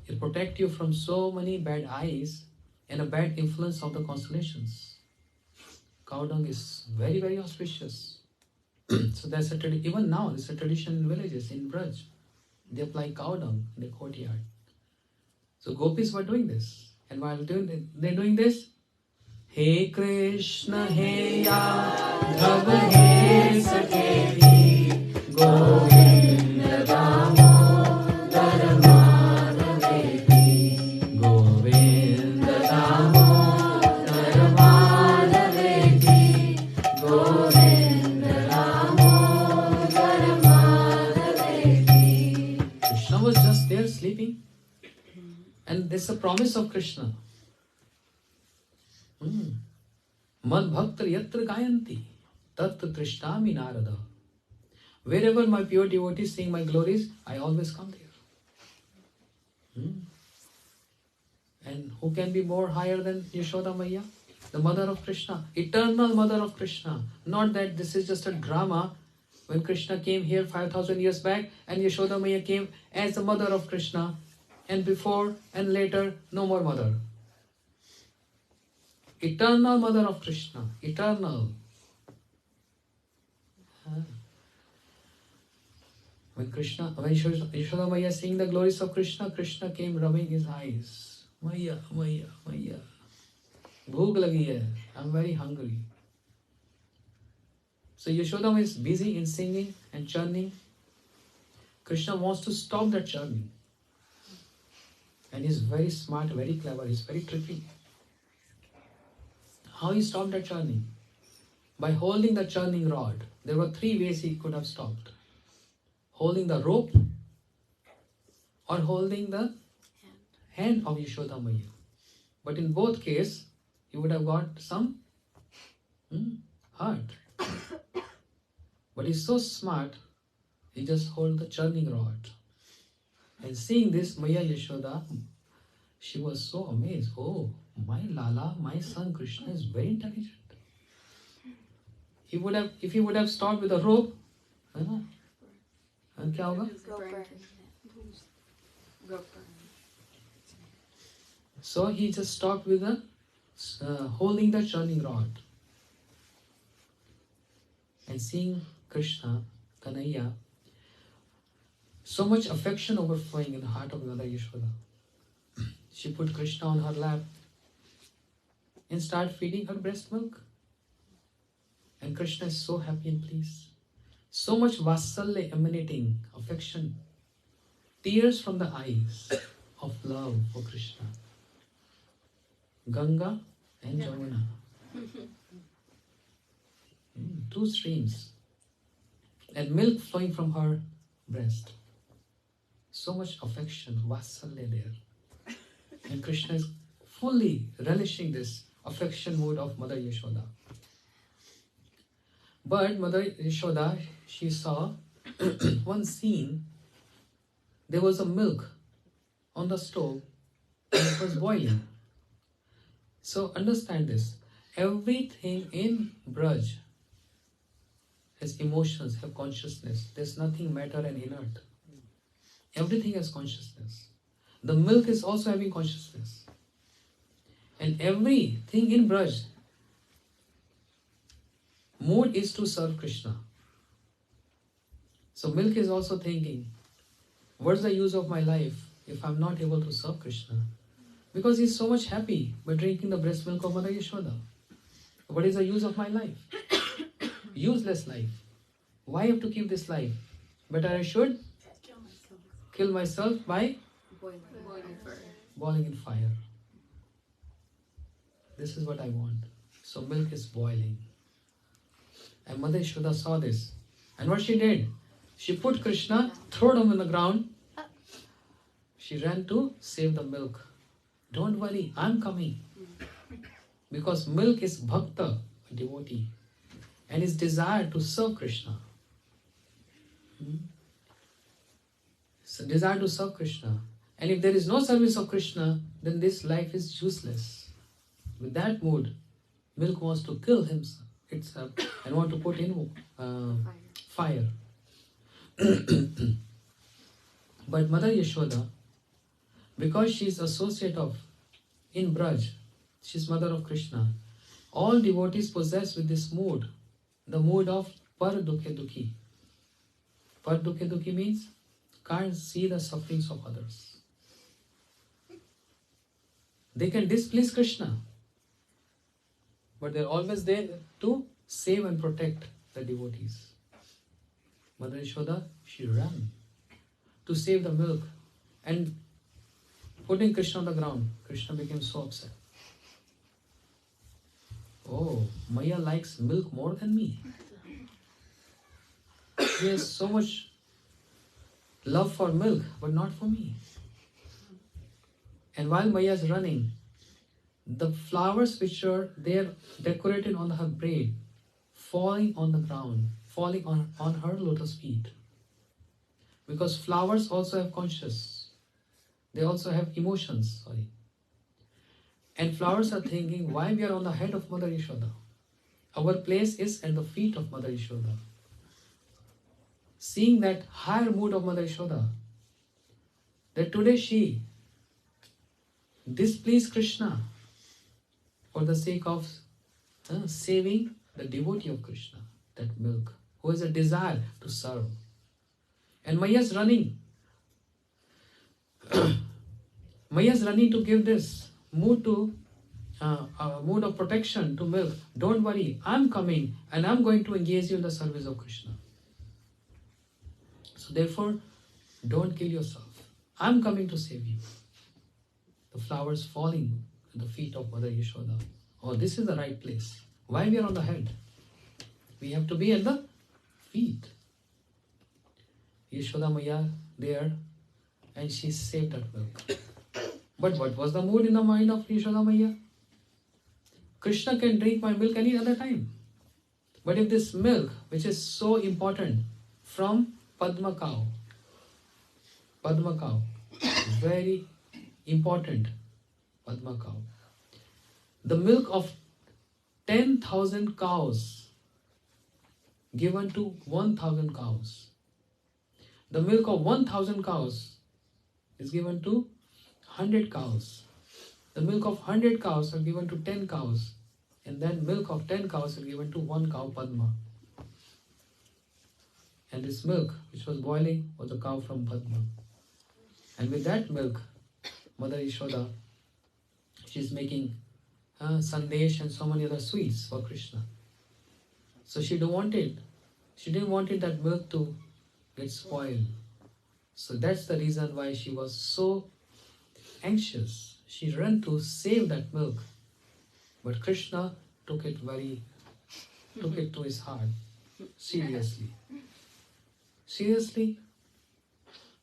it protects you from so many bad eyes and a bad influence of the constellations. Cow dung is very, very auspicious. So that's a tradition. Even now, there's a tradition in villages, in Braj. They apply cow dung in the courtyard. So gopis were doing this. And while they're doing this, He Krishna, He Yadhav, He Sakheti Govinda Damo Dharmadhaveti Govinda Damo Dharmadhaveti Govinda Damo Dharmadhaveti. Krishna was just there sleeping. And this is a promise of Krishna. Mad bhakta yatra gayanti tatta trishnami narada. Wherever my pure devotees sing my glories, I always come there. And who can be more higher than Yashoda Maya? The mother of Krishna, eternal mother of Krishna. Not that this is just a drama. When Krishna came here 5,000 years back and Yashoda Maya came as the mother of Krishna, and before and later, no more mother. Eternal mother of Krishna. Eternal. When Yashoda Maya seeing the glories of Krishna, Krishna came rubbing his eyes. Maya, Maya, Maya. Bhoog lagi hai. I'm very hungry. So Yashoda Maya is busy in singing and churning. Krishna wants to stop that churning. And he's very smart, very clever, he's very tricky. How he stopped that churning? By holding the churning rod. There were 3 ways he could have stopped. Holding the rope or holding the hand of Yashoda Maya. But in both cases, he would have got some hurt. But he's so smart, he just hold the churning rod. And seeing this, Maya Yashoda She was so amazed. Oh, my Lala, my son Krishna is very intelligent. If he would have stopped with a rope, है ना? And क्या होगा? So he just stopped with a holding the churning rod and seeing Krishna, Kanhaiya, so much affection overflowing in the heart of Mother Yashoda. She put Krishna on her lap and started feeding her breast milk. And Krishna is so happy and pleased. So much Vatsalya emanating, affection, tears from the eyes of love for Krishna. Ganga and Jamuna. Two streams. And milk flowing from her breast. So much affection, Vatsalya there. And Krishna is fully relishing this affection mood of Mother Yashoda. But Mother Yashoda, she saw one scene. There was a milk on the stove and it was boiling. So understand this. Everything in Braj has emotions, have consciousness. There's nothing matter and inert. Everything has consciousness. The milk is also having consciousness. And everything in Braj, mood is to serve Krishna. So milk is also thinking, what's the use of my life if I'm not able to serve Krishna? Because he's so much happy by drinking the breast milk of Mother Yashoda. What is the use of my life? Useless life. Why have to keep this life? Better I should kill myself by boiling in fire. This is what I want. So milk is boiling. And Mother Yashoda saw this. And what she did? She put Krishna, threw him on the ground. She ran to save the milk. Don't worry, I'm coming. Because milk is bhakta, a devotee. And his desire to serve Krishna. So desire to serve Krishna. And if there is no service of Krishna, then this life is useless. With that mood, milk wants to kill himself itself and want to put in fire. But Mother Yashoda, because she is associate of in Braj, she is mother of Krishna. All devotees possessed with this mood, the mood of par dukhe dukhi. Par dukhe dukhi means can't see the sufferings of others. They can displease Krishna, but they're always there to save and protect the devotees. Mother Yashoda, she ran to save the milk and putting Krishna on the ground. Krishna became so upset. Oh, Maya likes milk more than me. She has so much love for milk, but not for me. And while Maya is running, the flowers which are there decorated on her braid, falling on the ground, falling on her lotus feet. Because flowers also have conscious. They also have emotions, And flowers are thinking, why we are on the head of Mother Yashoda? Our place is at the feet of Mother Yashoda. Seeing that higher mood of Mother Yashoda, that today she displeased Krishna for the sake of saving the devotee of Krishna, that milk, who has a desire to serve. And Maya is running. Maya is running to give this mood to mood of protection to milk. Don't worry, I'm coming and I'm going to engage you in the service of Krishna. So therefore, don't kill yourself. I'm coming to save you. The flowers falling at the feet of Mother Yashoda. Oh, this is the right place. Why we are on the head? We have to be at the feet. Yashoda Maya there, and she saved that milk. But what was the mood in the mind of Yashoda Maya? Krishna can drink my milk any other time. But if this milk, which is so important, from Padma cow, very important Padma cow. The milk of 10,000 cows given to 1,000 cows. The milk of 1,000 cows is given to 100 cows. The milk of 100 cows are given to 10 cows. And then milk of 10 cows are given to 1 cow Padma. And this milk which was boiling was a cow from Padma. And with that milk, Mother Yashoda, she's making sandesh and so many other sweets for Krishna. So she didn't want that milk to get spoiled. So that's the reason why she was so anxious. She ran to save that milk. But Krishna took it to his heart. Seriously. Seriously?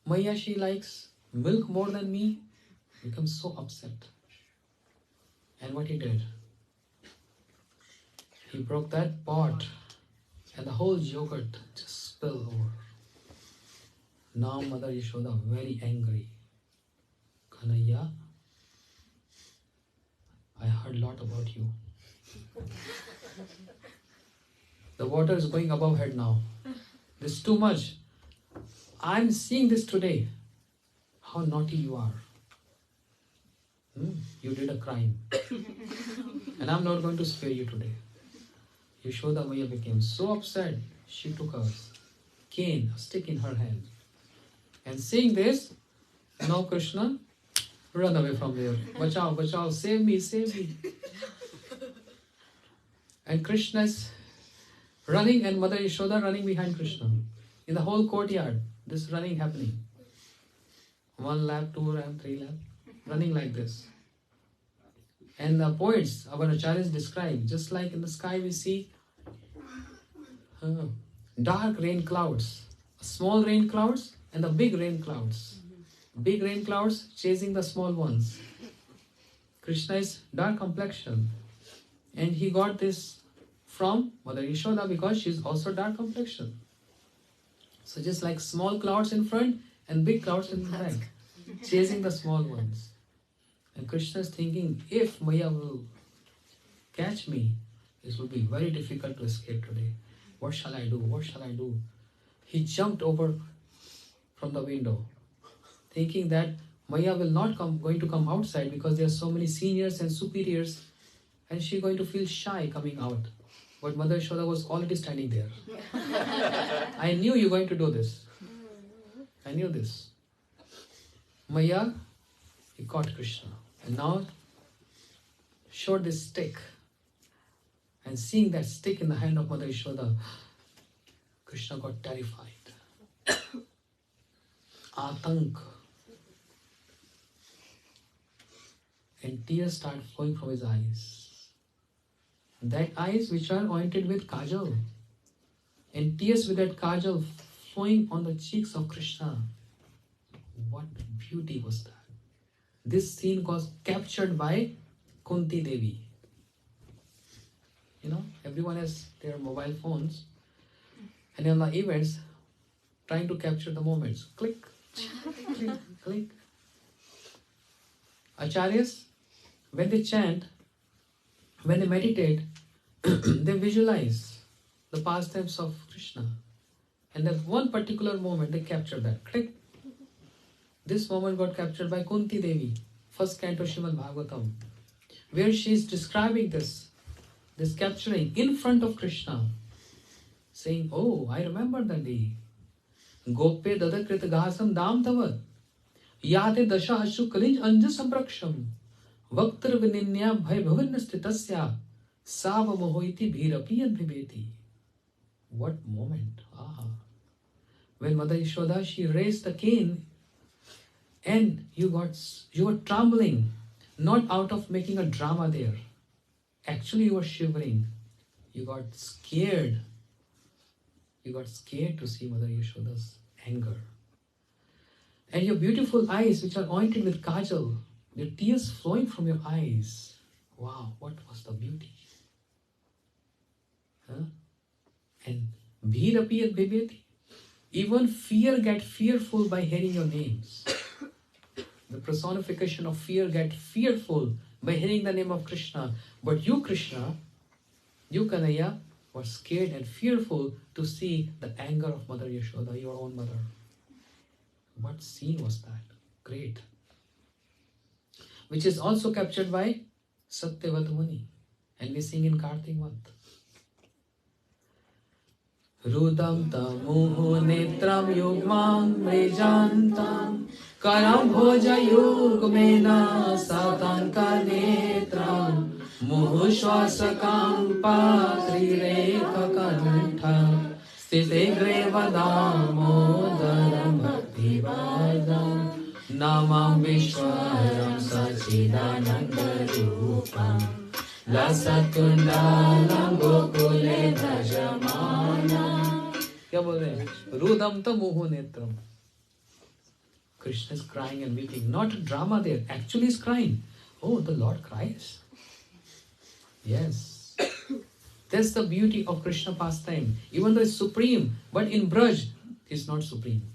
Maya, she likes milk more than me? Becomes so upset. And what he did? He broke that pot and the whole yogurt just spilled over. Now Mother Yashoda very angry. Kanhaiya, I heard a lot about you. The water is going above head now. This is too much. I'm seeing this today. How naughty you are. You did a crime. And I'm not going to spare you today. Yashoda Maya became so upset, she took a cane, a stick in her hand. And seeing this, now Krishna, run away from there. Bachao, bachao, save me, save me. And Krishna is running and Mother Yashoda running behind Krishna. In the whole courtyard, this running happening. 1 lap, 2 lap, 3 lap, running like this. And the poets, our acharyas describe, just like in the sky we see dark rain clouds, small rain clouds and the big rain clouds. Big rain clouds chasing the small ones. Krishna is dark complexion. And he got this from Mother Yashoda because she is also dark complexion. So just like small clouds in front and big clouds in the back, chasing the small ones. And Krishna is thinking, if Maya will catch me, it will be very difficult to escape today. What shall I do? What shall I do? He jumped over from the window, thinking that Maya will not going to come outside because there are so many seniors and superiors and she's going to feel shy coming out. But Mother Yashoda was already standing there. I knew you were going to do this. I knew this. Maya, he caught Krishna. And now showed this stick. And seeing that stick in the hand of Mother Yashoda, Krishna got terrified. Atank. And tears started flowing from his eyes. That eyes which are anointed with kajal. And tears with that kajal flowing on the cheeks of Krishna. What beauty was that? This scene was captured by Kunti Devi. You know, everyone has their mobile phones. And in the events, trying to capture the moments. Click, click, click. Acharyas, when they chant, when they meditate, they visualize the pastimes of Krishna. And that one particular moment, they capture that. Click. This moment got captured by Kunti Devi, first canto Srimad Bhagavatam, where she is describing this capturing in front of Krishna, saying, oh, I remember that day. Gope dadakrita ghasam dam tava, yate dasha ashu kalinj anja sabraksham, vaktar vininya bhai bhavanna stitasya, sava mohoiti bhirapiyad bhibeti. What moment? Ah. When Mother Yashoda, she raised the cane, and you were trembling, not out of making a drama there. Actually, you were shivering. You got scared. You got scared to see Mother Yashoda's anger. And your beautiful eyes, which are anointed with kajal, the tears flowing from your eyes. Wow, what was the beauty? Huh? And bhirapiyat bhibeti. Even fear get fearful by hearing your names. The personification of fear get fearful by hearing the name of Krishna. But you, Krishna, you, Kanhaiya, were scared and fearful to see the anger of Mother Yashoda, your own mother. What scene was that? Great. Which is also captured by Satyavat Muni. And we sing in Kartik month. Rudam tamuhu netram yugmam mrijantam karam bhoja yugmena satanka netram muhu shwasakam patrireka kantha stite grevadamodaram bhaktivadam namam vishwaram sachidananda rupam लसकुंडालं गोकुले भजमाना क्या बोल रहे हैं रुदम तो मुहु नेत्रम Krishna is crying and weeping, not a drama there, actually is crying. Oh, the Lord cries. Yes, that's the beauty of Krishna pastime. Even though it's supreme, but in Braj it's not supreme.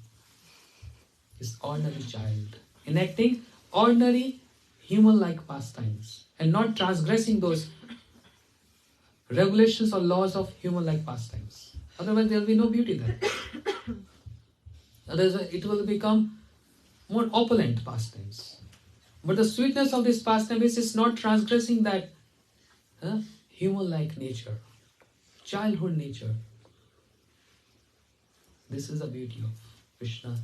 It's ordinary child enacting ordinary human-like pastimes and not transgressing those regulations or laws of human-like pastimes. Otherwise, there will be no beauty there. Otherwise, it will become more opulent pastimes. But the sweetness of this pastime is not transgressing that human-like nature, childhood nature. This is the beauty of Krishna,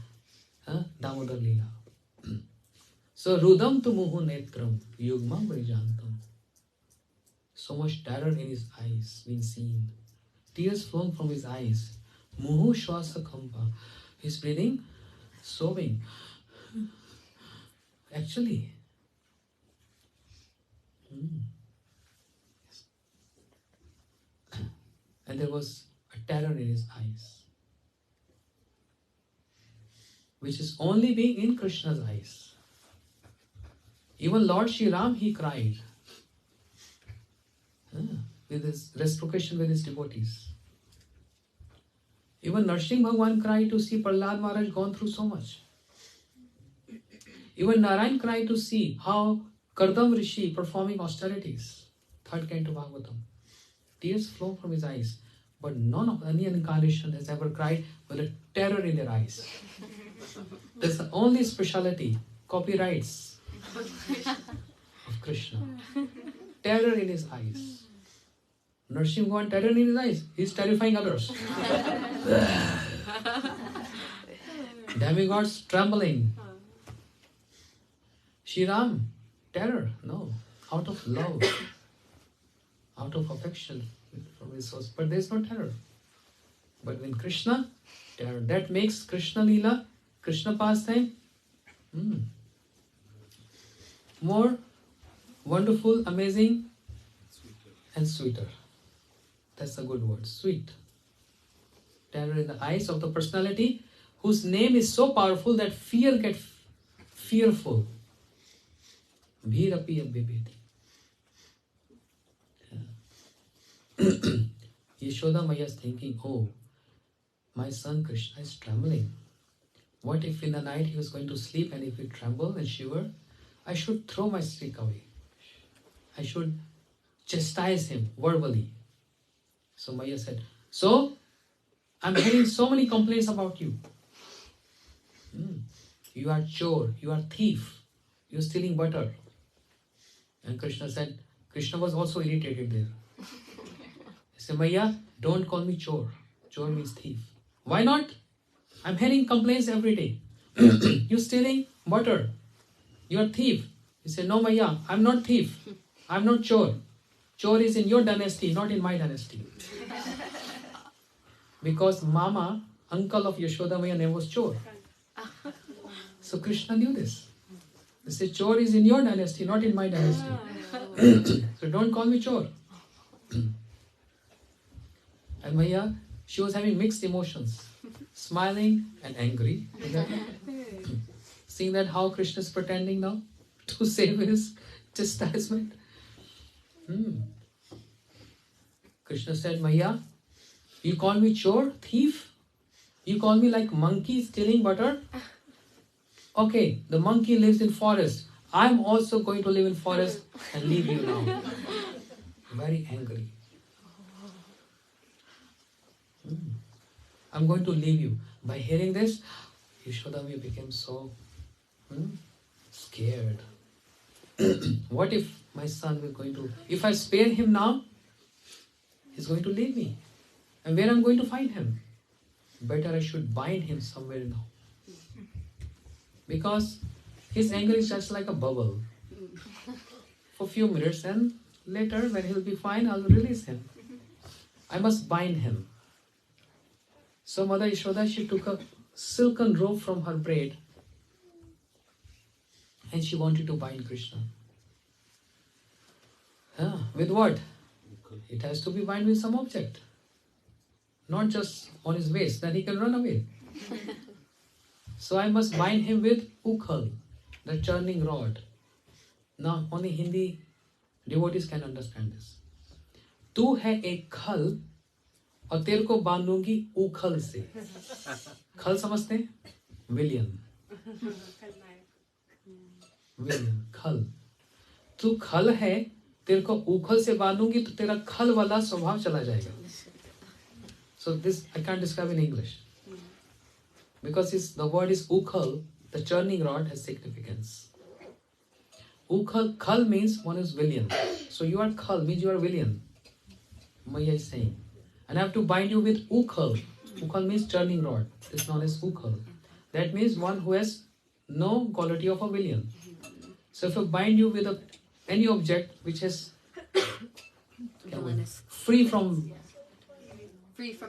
Damodar Leela. So, Rudam tu muhu netram, yugmam vrijantam. So much terror in his eyes being seen. Tears flowing from his eyes. Muhu shwasa kampa. He's breathing, sobbing. Actually. And there was a terror in his eyes, which is only being in Krishna's eyes. Even Lord Shri Ram, he cried with his reciprocation with his devotees. Even Narsingh Bhagwan cried to see Prahlad Maharaj gone through so much. Even Narayan cried to see how Kardam Rishi performing austerities. Third canto Bhagavatam. Tears flow from his eyes. But none of any incarnation has ever cried with a terror in their eyes. That's the only speciality, copyrights of Krishna. Terror in his eyes. Narsingh Bhagwan, terror in his eyes. He's terrifying others. Demigods trembling. Shri Ram, terror. No. Out of love. Out of affection from his source. But there is no terror. But when Krishna, terror. That makes Krishna Leela, Krishna pastime, more wonderful, amazing, and sweeter. That's a good word. Sweet. Terror in the eyes of the personality whose name is so powerful that fear gets fearful. Bhirapi abhibheti. Yashoda Maya is thinking, oh, my son Krishna is trembling. What if in the night he was going to sleep and if he tremble and shiver? I should throw my stick away. I should chastise him verbally. So Maya said, so I'm hearing so many complaints about you. You are chore, you are thief, you are stealing butter. And Krishna said, Krishna was also irritated there. He said, Maya, don't call me chore. Chore means thief. Why not? I'm hearing complaints every day. You stealing butter. You are thief. He said, no Maya, I'm not thief. I'm not chore. Chore is in your dynasty, not in my dynasty. Because Mama, uncle of Yashoda Maya name was Chor. So Krishna knew this. He said, Chor is in your dynasty, not in my dynasty. So don't call me Chor. And Maya, she was having mixed emotions, smiling and angry. Seeing that how Krishna is pretending now to save his chastisement. Krishna said, Maya, you call me chore, thief? You call me like monkey stealing butter? Okay, the monkey lives in forest. I'm also going to live in forest and leave you now. Very angry. I'm going to leave you. By hearing this, Yashodami became so scared. What if my son will going to, if I spare him now, he's going to leave me. And where I'm going to find him? Better I should bind him somewhere now. Because his anger is just like a bubble. For a few minutes, and later when he'll be fine, I'll release him. I must bind him. So Mother Yashoda, she took a silken rope from her braid and she wanted to bind Krishna. With what? It has to be bound with some object. Not just on his waist, then he can run away. So I must bind him with ukhal, the churning rod. Now only Hindi devotees can understand this. तू है एक खल और तेरे को बांधूंगी उखल से. खल समझते हैं? विलियन. विलियन, खल. तू खल है, तेरे को उखल से बांधूंगी तो तेरा खल वाला स्वभाव चला जाएगा. So this I can't describe in English. Because the word is ukhal, the churning rod has significance. Ukhal, khal means one is villain. So you are khal, means you are villain. Maya is saying. And I have to bind you with ukhal. Ukhal means churning rod. This is known as ukhal. That means one who has no quality of a villain. So if I bind you with any object which is Villainous. free from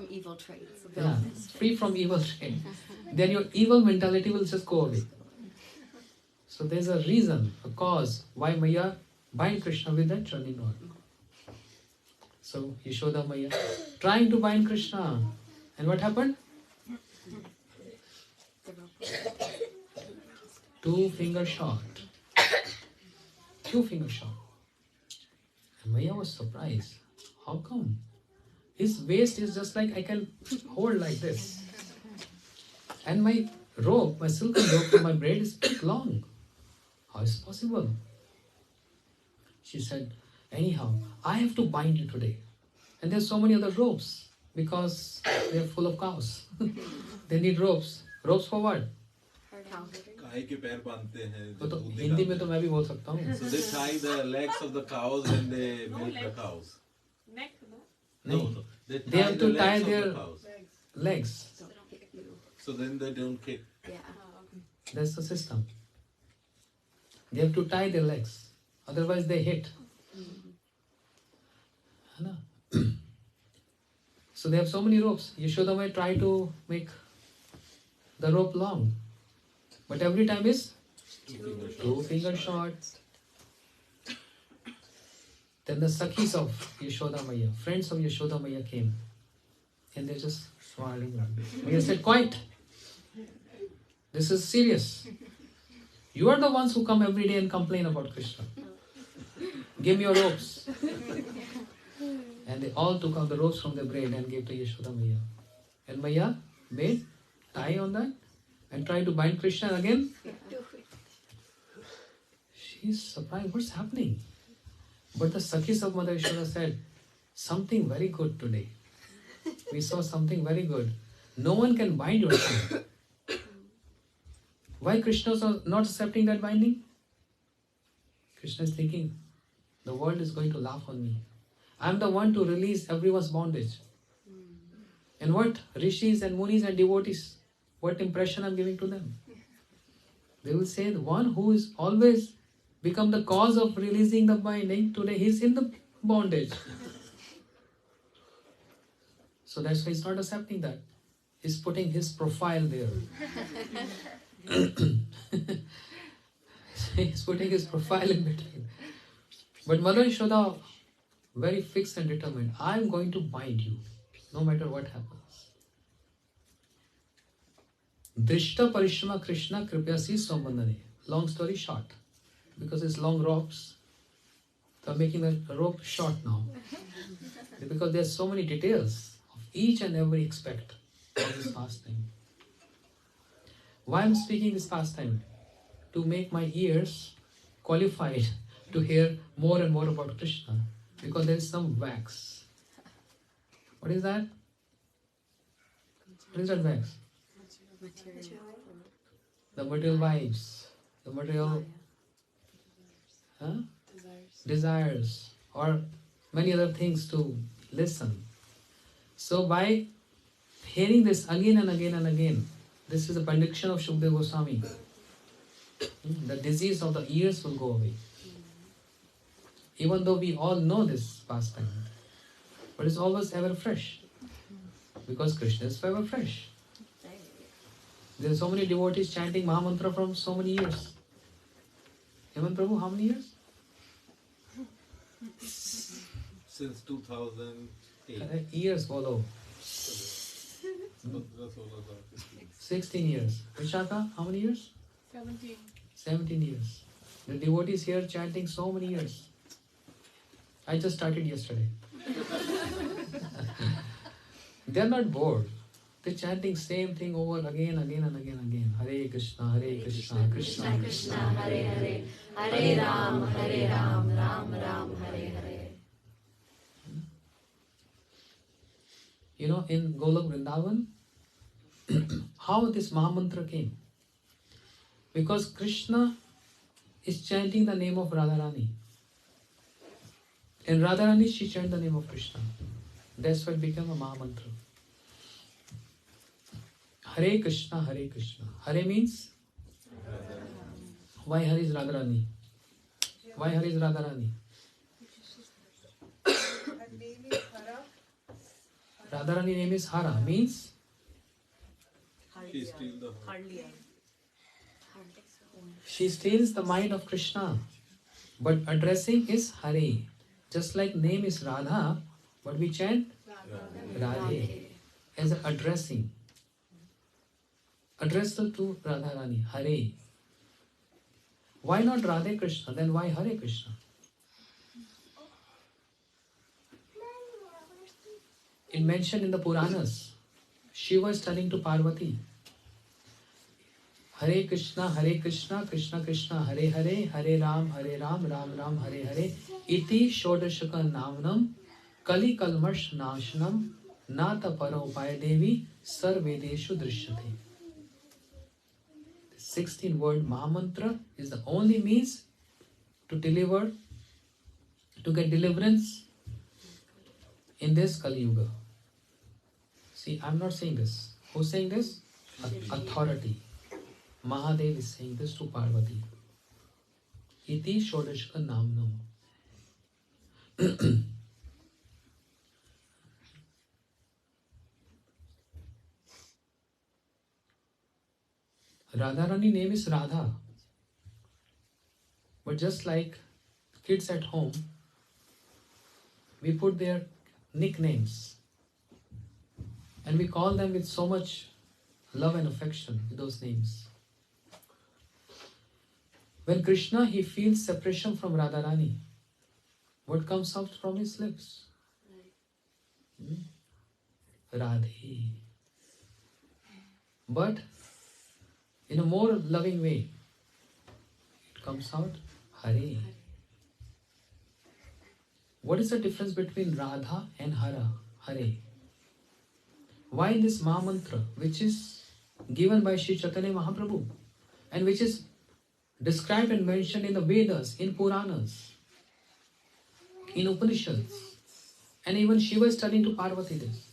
evil traits. free from evil traits, then your evil mentality will just go away. So there's a reason, a cause why Maya bind Krishna with that churning rod. So Yashoda Maya trying to bind Krishna, and what happened? 2 finger short. 2 finger short. And Maya was surprised. How come? His waist is just like I can hold like this. And my rope, my silken rope from my braid is long. How is it possible? She said, anyhow, I have to bind you today. And there's so many other ropes because they're full of cows. They need ropes. Ropes for what? गाय के पैर बांधते हैं तो जो दूध हिंदी में निकालते तो मैं भी बोल सकता हूँ. हैं. So they tie the legs of the cows and they milk the cows. Neck, no? नहीं. No, they They have the to tie legs of their the cows. legs. So then they don't kick. That's the system. They have to tie their legs. Otherwise they hit. है ना? So they have so many ropes. Yashoda may try to make the rope long. But every time is 2 finger short. Then the Sakhis of Yashoda Maya, friends of Yashoda Maya came. And they're just smiling. Maya said, quiet. This is serious. You are the ones who come every day and complain about Krishna. Give me your ropes. And they all took out the ropes from their braid and gave to Yashoda Maya. And Maya made tie on that and tried to bind Krishna again. She's surprised, what's happening? But the Sakhis of Mother Yashoda said, something very good today. We saw something very good. No one can bind your son. Why Krishna is not accepting that binding? Krishna is thinking, the world is going to laugh on me. I am the one to release everyone's bondage. And what rishis and munis and devotees, what impression I am giving to them? They will say, the one who is always become the cause of releasing the binding, today he is in the bondage. So that's why he's not accepting that. He's putting his profile there. He's putting his profile in between. But Mother Yashoda, very fixed and determined, I'm going to bind you, no matter what happens. Drishta Parishrama Krishna Kripyasi Swambandhane. Long story short, because it's long ropes, so I'm making the rope short now. Because there's so many details of each and every aspect of this pastime. Why I'm speaking this pastime? to make my ears qualified to hear more and more about Krishna, because there is some wax. What is that? What is that wax? Material. The material vibes, the material desires, or many other things to listen. So by hearing this again and again and again, this is a prediction of Shukdev Goswami. The disease of the ears will go away. Even though we all know this pastime, but it's always ever fresh, because Krishna is forever fresh. There are so many devotees chanting Mahamantra from so many years. Heman Prabhu, how many years? Since 2008. Years follow. So that's all about 15. 16 years. Vishaka, how many years? 17. 17 years. The devotees here chanting so many years. I just started yesterday. They are not bored. They're chanting same thing over again, again and again and again. Hare Krishna, Krishna Krishna Krishna. Hare Hare, Hare Ram, Ram Ram, Hare Hare. You know, in Golok Vrindavan, how this Mahamantra came? Because Krishna is chanting the name of Radharani. And Radharani, she chanted the name of Krishna. That's why it became a Mahamantra. Hare Krishna, Hare Krishna. Hare means? Why Hare is Radharani? Why Hare is Radharani? Radharani name is Hara, means? She steals the heart. She steals the mind of Krishna. But addressing is Hare. Just like name is Radha, but we chant Radhe as an addressing. Addressed to Radharani, Hare. Why not Radhe Krishna? Then why Hare Krishna? It mentioned in the Puranas, Shiva is telling to Parvati, Hare Krishna, Krishna Krishna, Hare Hare, Hare Ram, Ram Ram, Hare Hare, Iti Shodashaka Namnam, Kali Kalmash Nashanam, Nata Paraupaya Devi, Sarvedeshu Drishyate. The 16 word Mahamantra is the only means to deliver, to get deliverance in this Kali Yuga. See, I'm not saying this. Who's saying this? Authority. Mahadev is saying this to Parvati. Iti Shodashka Namnam. Radharani name is Radha. But just like kids at home, we put their nicknames and we call them with so much love and affection with those names. When Krishna, he feels separation from Radharani, what comes out from his lips? Radhe. But in a more loving way, it comes out Hare. What is the difference between Radha and Hare? Why this Mahamantra, which is given by Sri Chaitanya Mahaprabhu and which is described and mentioned in the Vedas, in Puranas, in Upanishads, and even Shiva is telling to Parvati this.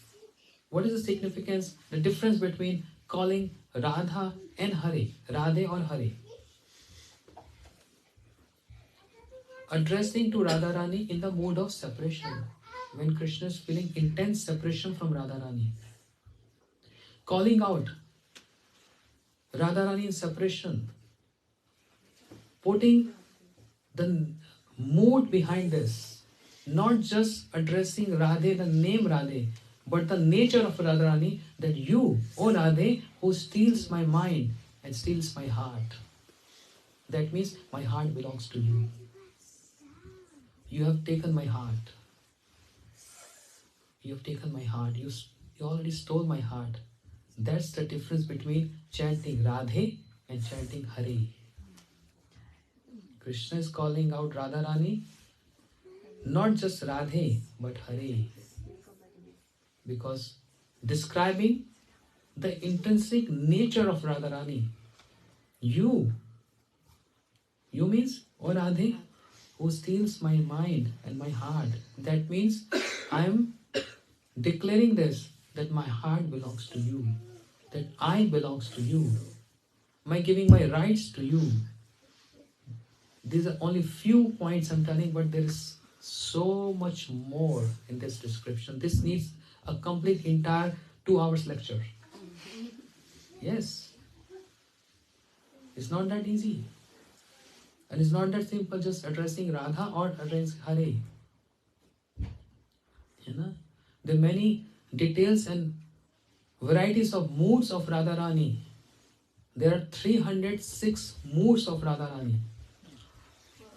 What is the significance, the difference between calling Radha and Hare, Radhe or Hare? Addressing to Radharani in the mood of separation, when Krishna is feeling intense separation from Radharani. Calling out Radharani in separation, putting the mood behind this, not just addressing Radhe, the name Radhe, but the nature of Radharani, that you, O Radhe, who steals my mind and steals my heart. That means my heart belongs to you. You have taken my heart. You have taken my heart. You already stole my heart. That's the difference between chanting Radhe and chanting Hare. Krishna is calling out Radharani, not just Radhe, but Hare. Because describing the intrinsic nature of Radharani. You means, O Radhe, who steals my mind and my heart. That means I am declaring this, that my heart belongs to you, that I belongs to you. Am I giving my rights to you? These are only few points I'm telling, but there is so much more in this description. This needs a complete entire 2 hours lecture. Yes. It's not that easy. And it's not that simple just addressing Radha or addressing Hare. You know? There are many details and varieties of moods of Radharani. There are 306 moods of Radharani.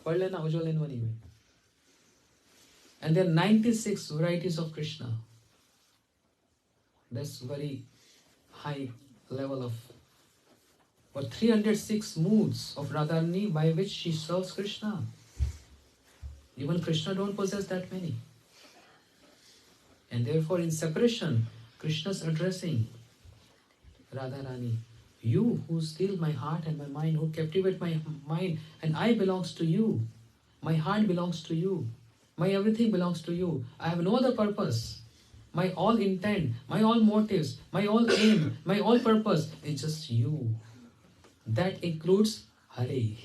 पढ़ लेना उज्ज्वल इनवनी में. And there are 96 varieties of Krishna. That's very high level of. But 306 moods of Radharani by which she serves Krishna. Even Krishna don't possess that many. And therefore in separation, Krishna's addressing Radharani. You who steal my heart and my mind, who captivate my mind, and I belongs to you. My heart belongs to you. My everything belongs to you. I have no other purpose. My all intent, my all motives, my all aim, my all purpose is just you. That includes Hare.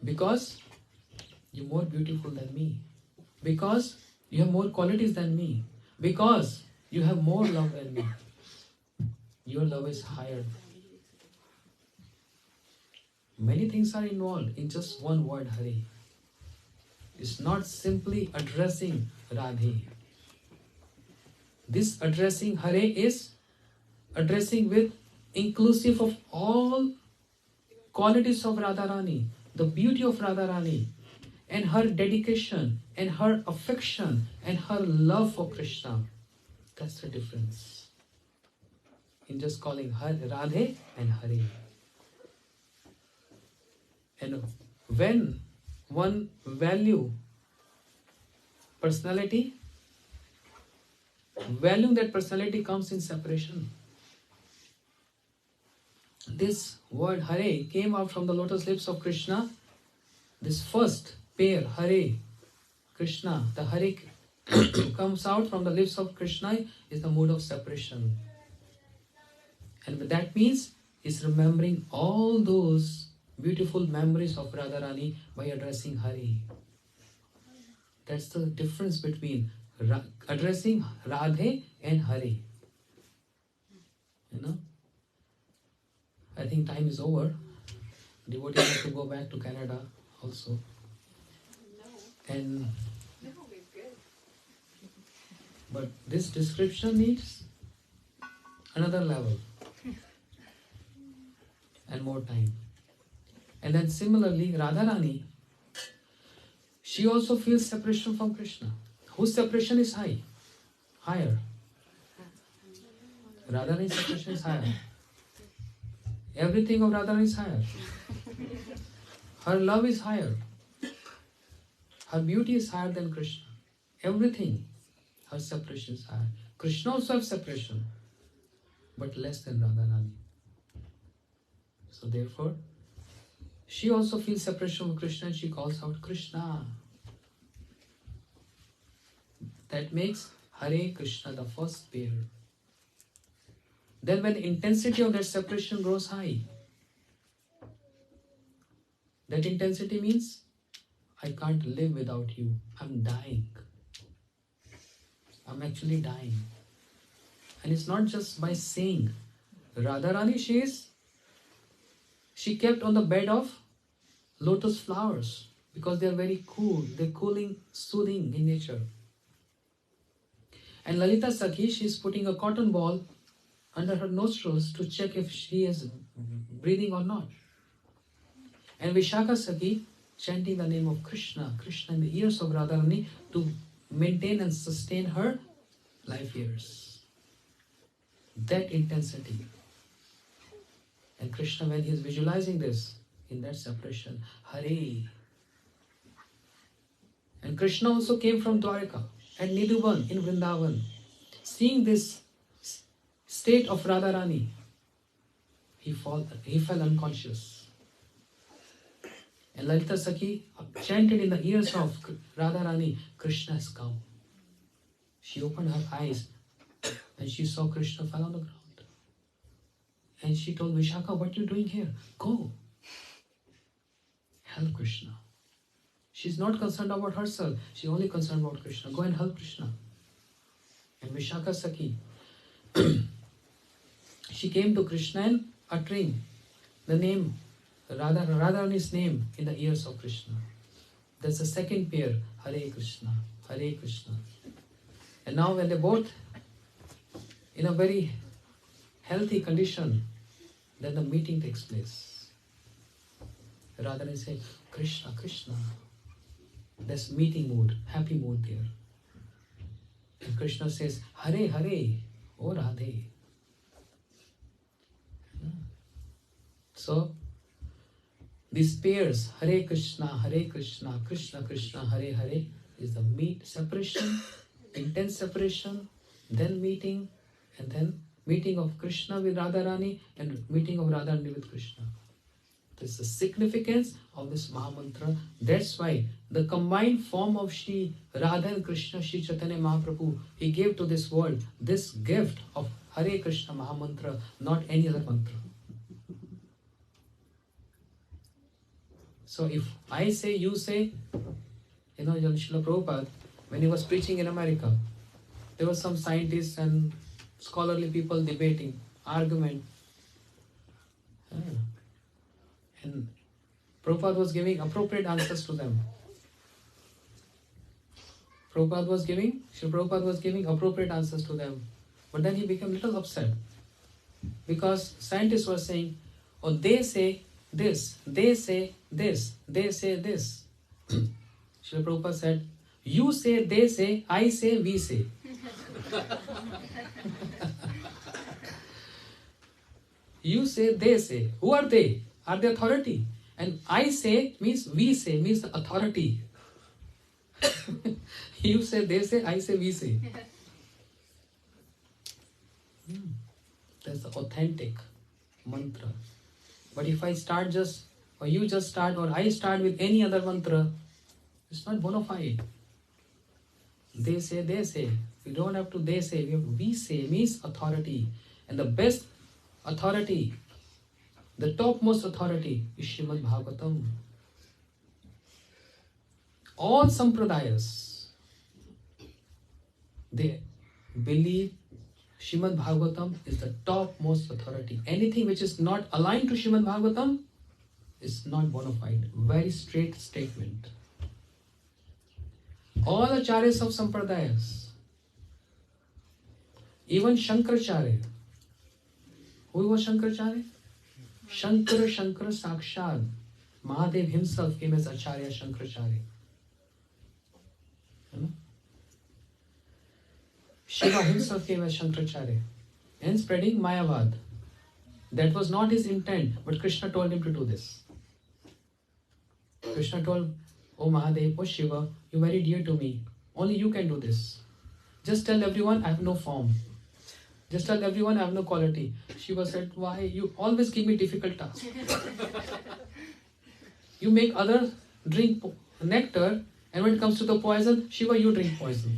Because you're more beautiful than me. Because you have more qualities than me. Because you have more love than me. Your love is higher. Many things are involved in just one word, Hare. It's not simply addressing Radhe. This addressing Hare is addressing with inclusive of all qualities of Radharani, the beauty of Radharani, and her dedication, and her affection, and her love for Krishna. That's the difference in just calling her Radhe and Hare. And when one value personality, valuing that personality comes in separation. This word Hare came out from the lotus lips of Krishna. This first pair, Hare, Krishna, the Hare comes out from the lips of Krishna is the mood of separation. And that means he's remembering all those beautiful memories of Radharani by addressing Hare. That's the difference between addressing Radhe and Hare. You know? I think time is over. Devotees have to go back to Canada also. And but this description needs another level and more time. And then similarly, Radharani, she also feels separation from Krishna. Whose separation is higher? Radharani's separation is higher. Everything of Radharani is higher. Her love is higher. Her beauty is higher than Krishna. Everything, her separation is higher. Krishna also has separation, but less than Radharani. So therefore, she also feels separation from Krishna and she calls out Krishna. That makes Hare Krishna the first pair. Then when the intensity of that separation grows high, that intensity means I can't live without you. I'm dying. I'm actually dying. And it's not just by saying. Radharani, she kept on the bed of lotus flowers because they are very cool. They're cooling, soothing in nature. And Lalita Sakhi, she's putting a cotton ball under her nostrils to check if she is breathing or not. And Vishakha Sakhi chanting the name of Krishna, Krishna in the ears of Radharani to maintain and sustain her life years. That intensity. And Krishna, when he is visualizing this, in that separation, Hare. And Krishna also came from Dwarika and Nidhuban in Vrindavan. Seeing this state of Radharani, he fell unconscious. And Lalita Sakhi chanted in the ears of Radharani, Krishna has come. She opened her eyes and she saw Krishna fell on the ground. And she told Vishaka, what are you doing here? Go. Help Krishna. She's not concerned about herself. She's only concerned about Krishna. Go and help Krishna. And Vishaka Sakhi, she came to Krishna and uttering the name, Radharani's name in the ears of Krishna. That's the second pair, Hare Krishna, Hare Krishna. And now when they both in a very healthy condition, then the meeting takes place. Radharani says, Krishna, Krishna. There's meeting mood, happy mood there. And Krishna says, Hare, Hare, O Radhe. So, these pairs, Hare Krishna, Krishna Krishna, Hare Hare, is the separation, intense separation, then meeting, and then meeting of Krishna with Radharani and meeting of Radharani with Krishna. This is the significance of this Mahamantra. That's why the combined form of Shri Radha and Krishna, Shri Chaitanya Mahaprabhu, he gave to this world this gift of Hare Krishna Mahamantra, not any other mantra. So if I say, you say, Srila Prabhupada, when he was preaching in America, there were some scientists and scholarly people debating, argument. And Prabhupada was giving appropriate answers to them. Srila Prabhupada was giving appropriate answers to them. But then he became a little upset. Because scientists were saying, oh, they say this, they say this, they say this. Srila Prabhupada said, you say, they say, I say, we say. You say, they say. Who are they? Are they authority? And I say means we say, means the authority. You say, they say, I say, we say. That's the authentic mantra. But if I start just, or you just start, or I start with any other mantra, it's not bona fide. They say, they say. We don't have to they say, we say means authority. And the best authority, the topmost authority is Srimad Bhagavatam. All sampradayas, they believe Srimad Bhagavatam is the topmost authority. Anything which is not aligned to Srimad Bhagavatam is not bona fide. Very straight statement. All acharyas of sampradayas, even Shankaracharya. Who was Shankaracharya? Shankara Sakshad. Mahadev himself came as Acharya Shankaracharya. Shiva himself came as Shankaracharya and spreading Mayavad. That was not his intent, but Krishna told him to do this. Krishna told, oh Mahadev, oh Shiva, you're very dear to me. Only you can do this. Just tell everyone I have no form. Just tell everyone I have no quality. Shiva said, why? You always give me difficult tasks. You make others drink nectar, and when it comes to the poison, Shiva, you drink poison.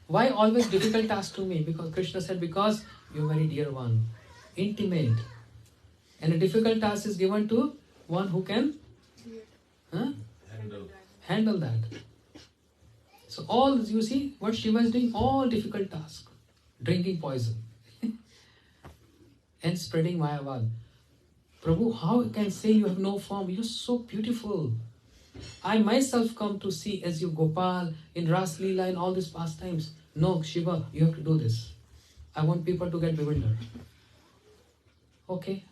Why always difficult tasks to me? Because Krishna said, because you're very dear one, intimate. And a difficult task is given to one who can handle that. So all, you see, what Shiva is doing, all difficult tasks. Drinking poison. And spreading Mayavad. Prabhu, how can I say you have no form? You're so beautiful. I myself come to see as you Gopal, in Ras Leela, and all these pastimes. No, Shiva, you have to do this. I want people to get bewildered. Okay,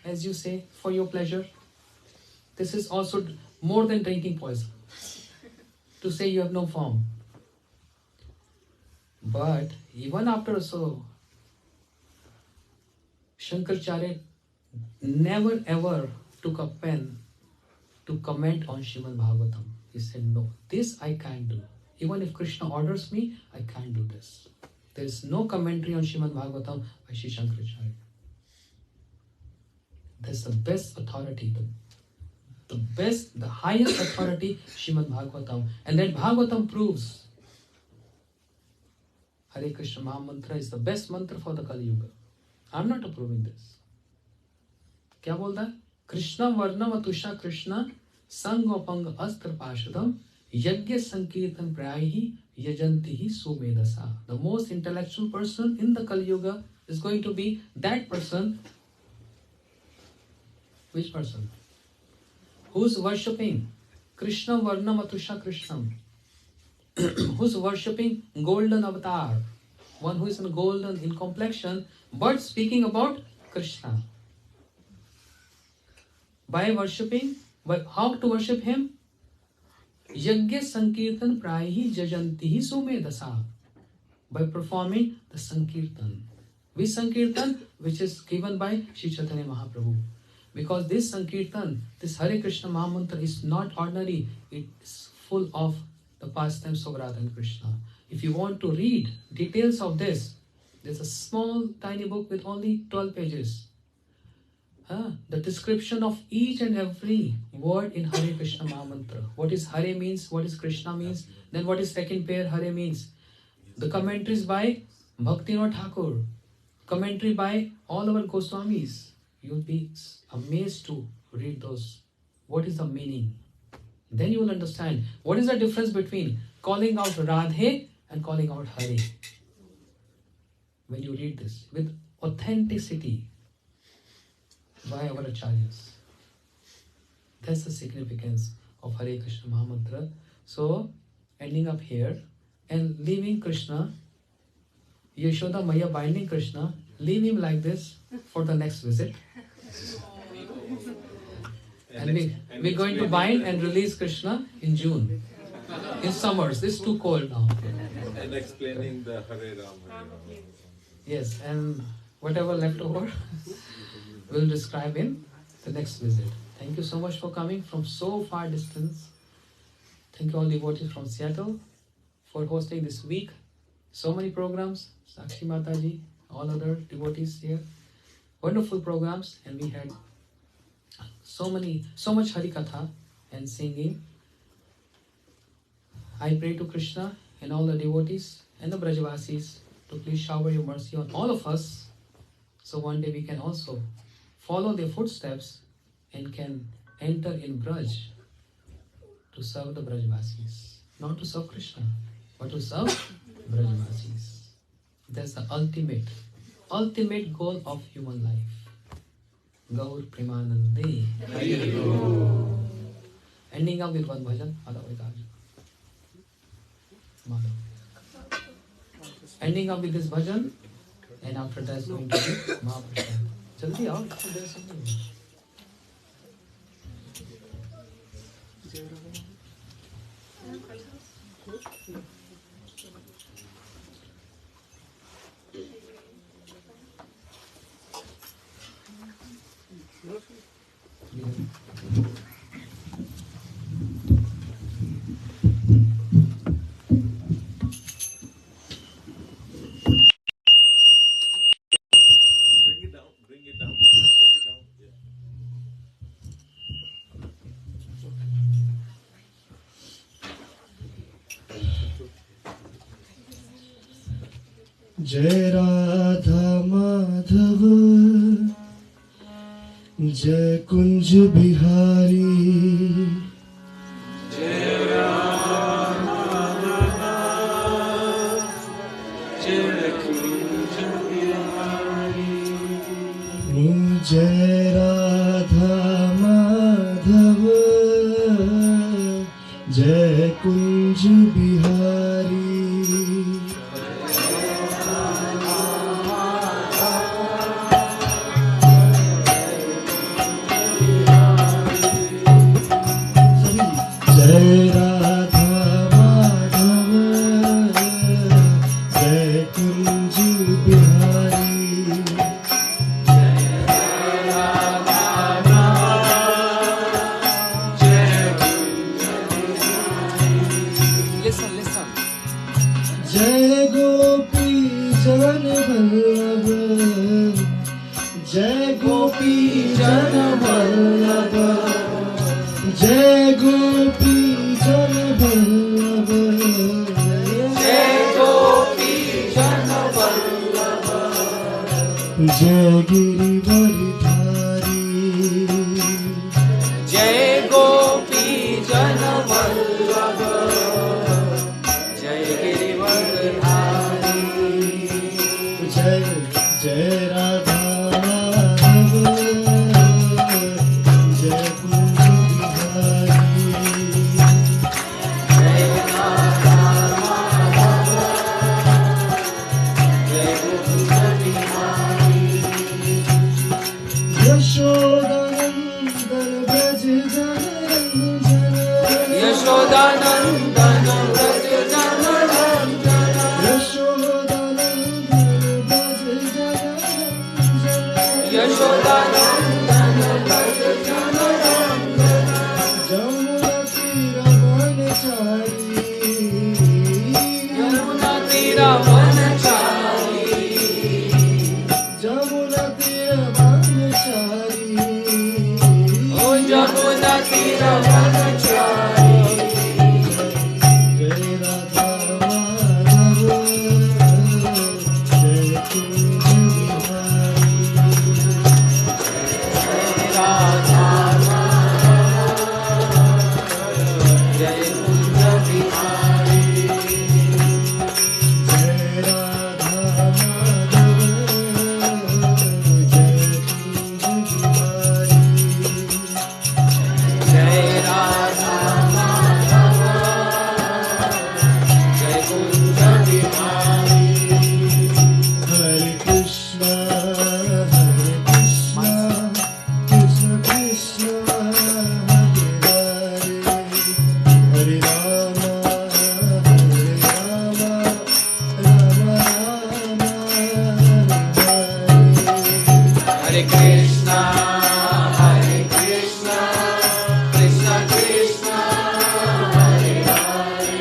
as you say, for your pleasure. This is also more than drinking poison. To say you have no form. But even after so, Shankaracharya never ever took a pen to comment on Srimad Bhagavatam. He said, no, this I can't do. Even if Krishna orders me, I can't do this. There is no commentary on Srimad Bhagavatam by Sri Shankaracharya. That's the best authority, the highest authority, Srimad Bhagavatam. And that Bhagavatam proves Hare Krishna Maha Mantra is the best mantra for the Kali Yuga. I'm not approving this. क्या बोलता है? कृष्ण वर्णम अतुषा कृष्ण संगोपंग अस्त्र पाशदम यज्ञ संकीर्तन प्रायहि यजंति ही सुमेधसा. The most intellectual person in the Kali Yuga is going to be that person. Which person? Who's worshipping Krishna Varnam Atusha Krishnam? Who's worshipping golden avatar? One who is in golden in complexion, but speaking about Krishna. By worshipping, by how to worship him? Yajna Sankirtan Prahi Jajanti Sumedasa. By performing the Sankirtan. Which Sankirtan? Which is given by Sri Chaitanya Mahaprabhu. Because this Sankirtan, this Hare Krishna Mahamantra is not ordinary. It is full of the pastimes of Radha and Krishna. If you want to read details of this, there's a small tiny book with only 12 pages. The description of each and every word in Hare Krishna Mahamantra. What is Hare means, what is Krishna means, then what is second pair Hare means. The commentaries by Bhaktivinoda Thakur, commentary by all our Goswamis. You'll be amazed to read those. What is the meaning? Then you will understand what is the difference between calling out Radhe and calling out Hare. When you read this with authenticity by our acharyas. That's the significance of Hare Krishna Mahamantra. So, ending up here and leaving Krishna, Yashoda Maya binding Krishna, leave him like this for the next visit. And we're going to bind and release Krishna in June. In summers, it's too cold now. And explaining the Hare Ram, Hare Ram. Yes, and whatever left over, we'll describe in the next visit. Thank you so much for coming from so far distance. Thank you all devotees from Seattle for hosting this week. So many programs, Sakshi Mataji, all other devotees here. Wonderful programs, and we had so much Harikatha and singing. I pray to Krishna and all the devotees and the Brajavasis to please shower your mercy on all of us, so one day we can also follow their footsteps and can enter in Braj to serve the Brajavasis. Not to serve Krishna, but to serve Brajavasis. That's the ultimate goal of human life. Gaur Premanande. Ending up with one bhajan. Ending up with this bhajan, and after that is going to be Mahaprasad. Jaldi out, there's something. Bring it down. Yeah. जय राधा माधव जय कुंज बिहारी जय राधा माधव जय कुंज बिहारी जय राधा माधव जय कुंज बिहारी जय गिरिवरधारी जय गोपी जन वल्लभ जय गिरिवरधारी जय जय राधा माधव जय कुंज बिहारी जय राधा माधव जय गोकुल बिहारी यशोदानंदन ब्रज जनरंजन यशोदानंदन व्रज जन रंजन यशोदानंदन ब्रज जनरंजन यशोदानंदन व्रज जन रंजन जमुना तीरवनचारी यमुना तीरा वनचारी जमुना तीरवनचारी ओ यमुना तीरा वनचारी जय राधा माधव जय कुंज बिहारी राधा जय कुंज बिहारी जय राधा माधव जय कुंज बिहारी जय राधा माधव जय कुंज बिहारी हरे कृष्णा कृष्ण कृष्ण हरे राम राम राम हरे कृष्णा कृष्ण कृष्ण हरे हरे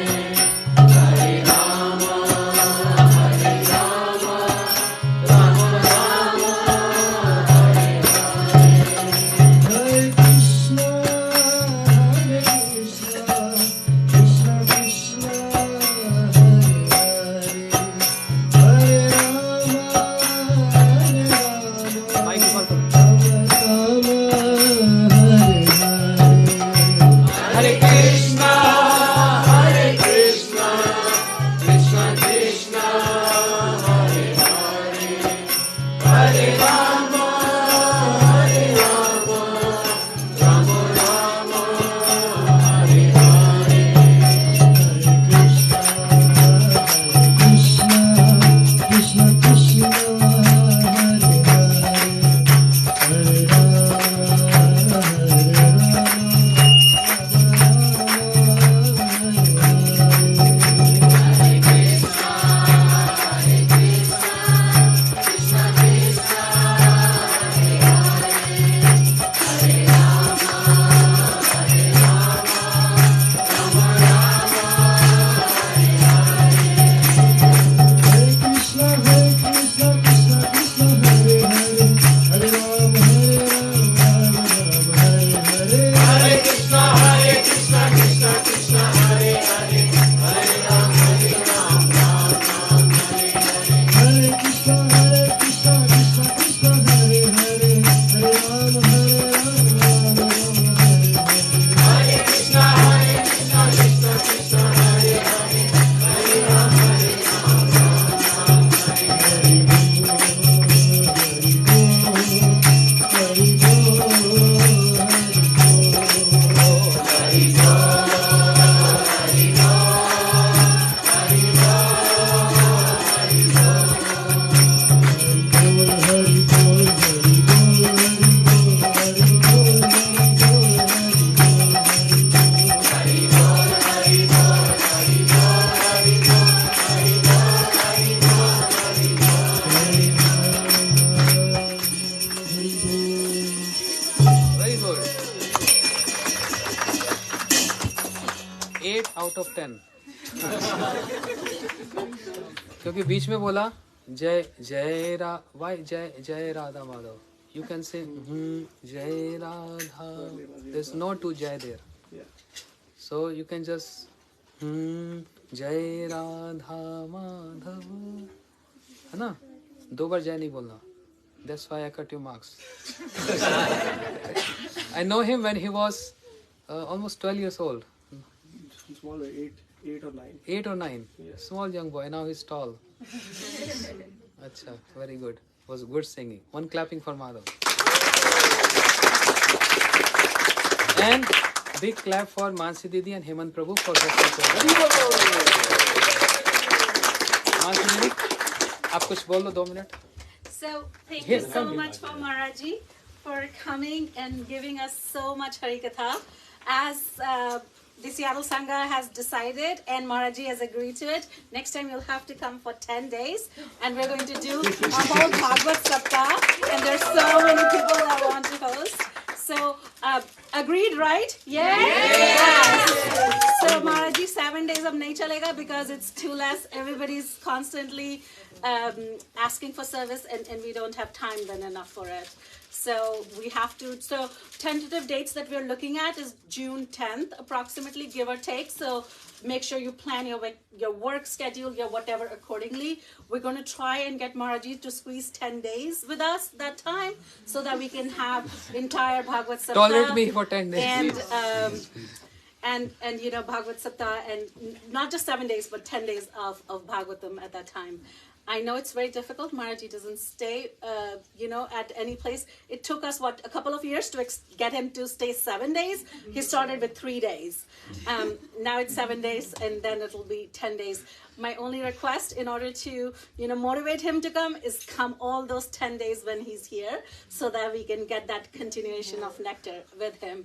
हरे राम राम राम हरे हरे हरे कृष्ण कृष्ण कृष्ण हरे राम माइक ऊपर करो। हरे कृष्णा कृष्ण कृष्ण हरे हरे हरे राम राम राम हरे हरे कृष्ण कृष्ण हरे कृष्ण कृष्ण कृष्ण हरे हरे हरे राम हरे हरे हरे कृष्णा कृष्ण कृष्ण हरे हरे हरे राम हरे कृष्ण कृष्ण कृष्ण हरे हरे हरे राम राम राम हरे Krishna Krishna Krishna Hare Hare Hare Ram Very good. 8 out of 10. क्योंकि बीच में बोला जय जय रा वाई जय जय Radha Madhav. You can say Jai Radha. There's no two Jai there. So you can just Jai Radha Madhav. है ना? 2 बार जय नहीं बोलना. That's why I cut your marks. I know him when he was almost 12 years old. Smaller, 8 or 9. 8 or 9. Yes. Small young boy. Now he's tall. Acha, very good. Was good singing. One clapping for Madhav. And big clap for Mansi Didi and Hemant Prabhu for hosting. Mansi Didi, आप कुछ बोल लो 2 minutes. So thank Yes, you so thank you. much for Maharaji for coming and giving us so much Harikatha. As the Seattle Sangha has decided and Maharaji has agreed to it, next time you'll have to come for 10 days and we're going to do a whole Bhagavad Saptah and there's so many people that want to host. So agreed, right? Yes. So Maharaji, 7 days of nahi chalega because it's too less. Everybody's constantly asking for service and we don't have time then enough for it. So we have to, so tentative dates that we're looking at is June 10th, approximately, give or take. So make sure you plan your work schedule, your whatever accordingly. We're going to try and get Maharaji to squeeze 10 days with us that time so that we can have entire Bhagavad Saptah. Tolerate me for 10 days. And you know, Bhagavad Saptah, and not just 7 days, but 10 days of Bhagavatam at that time. I know it's very difficult. Maharaji doesn't stay, at any place. It took us, a couple of years to get him to stay 7 days. He started with 3 days. Now it's 7 days, and then it'll be 10 days. My only request in order to, motivate him to come is come all those 10 days when he's here so that we can get that continuation of nectar with him.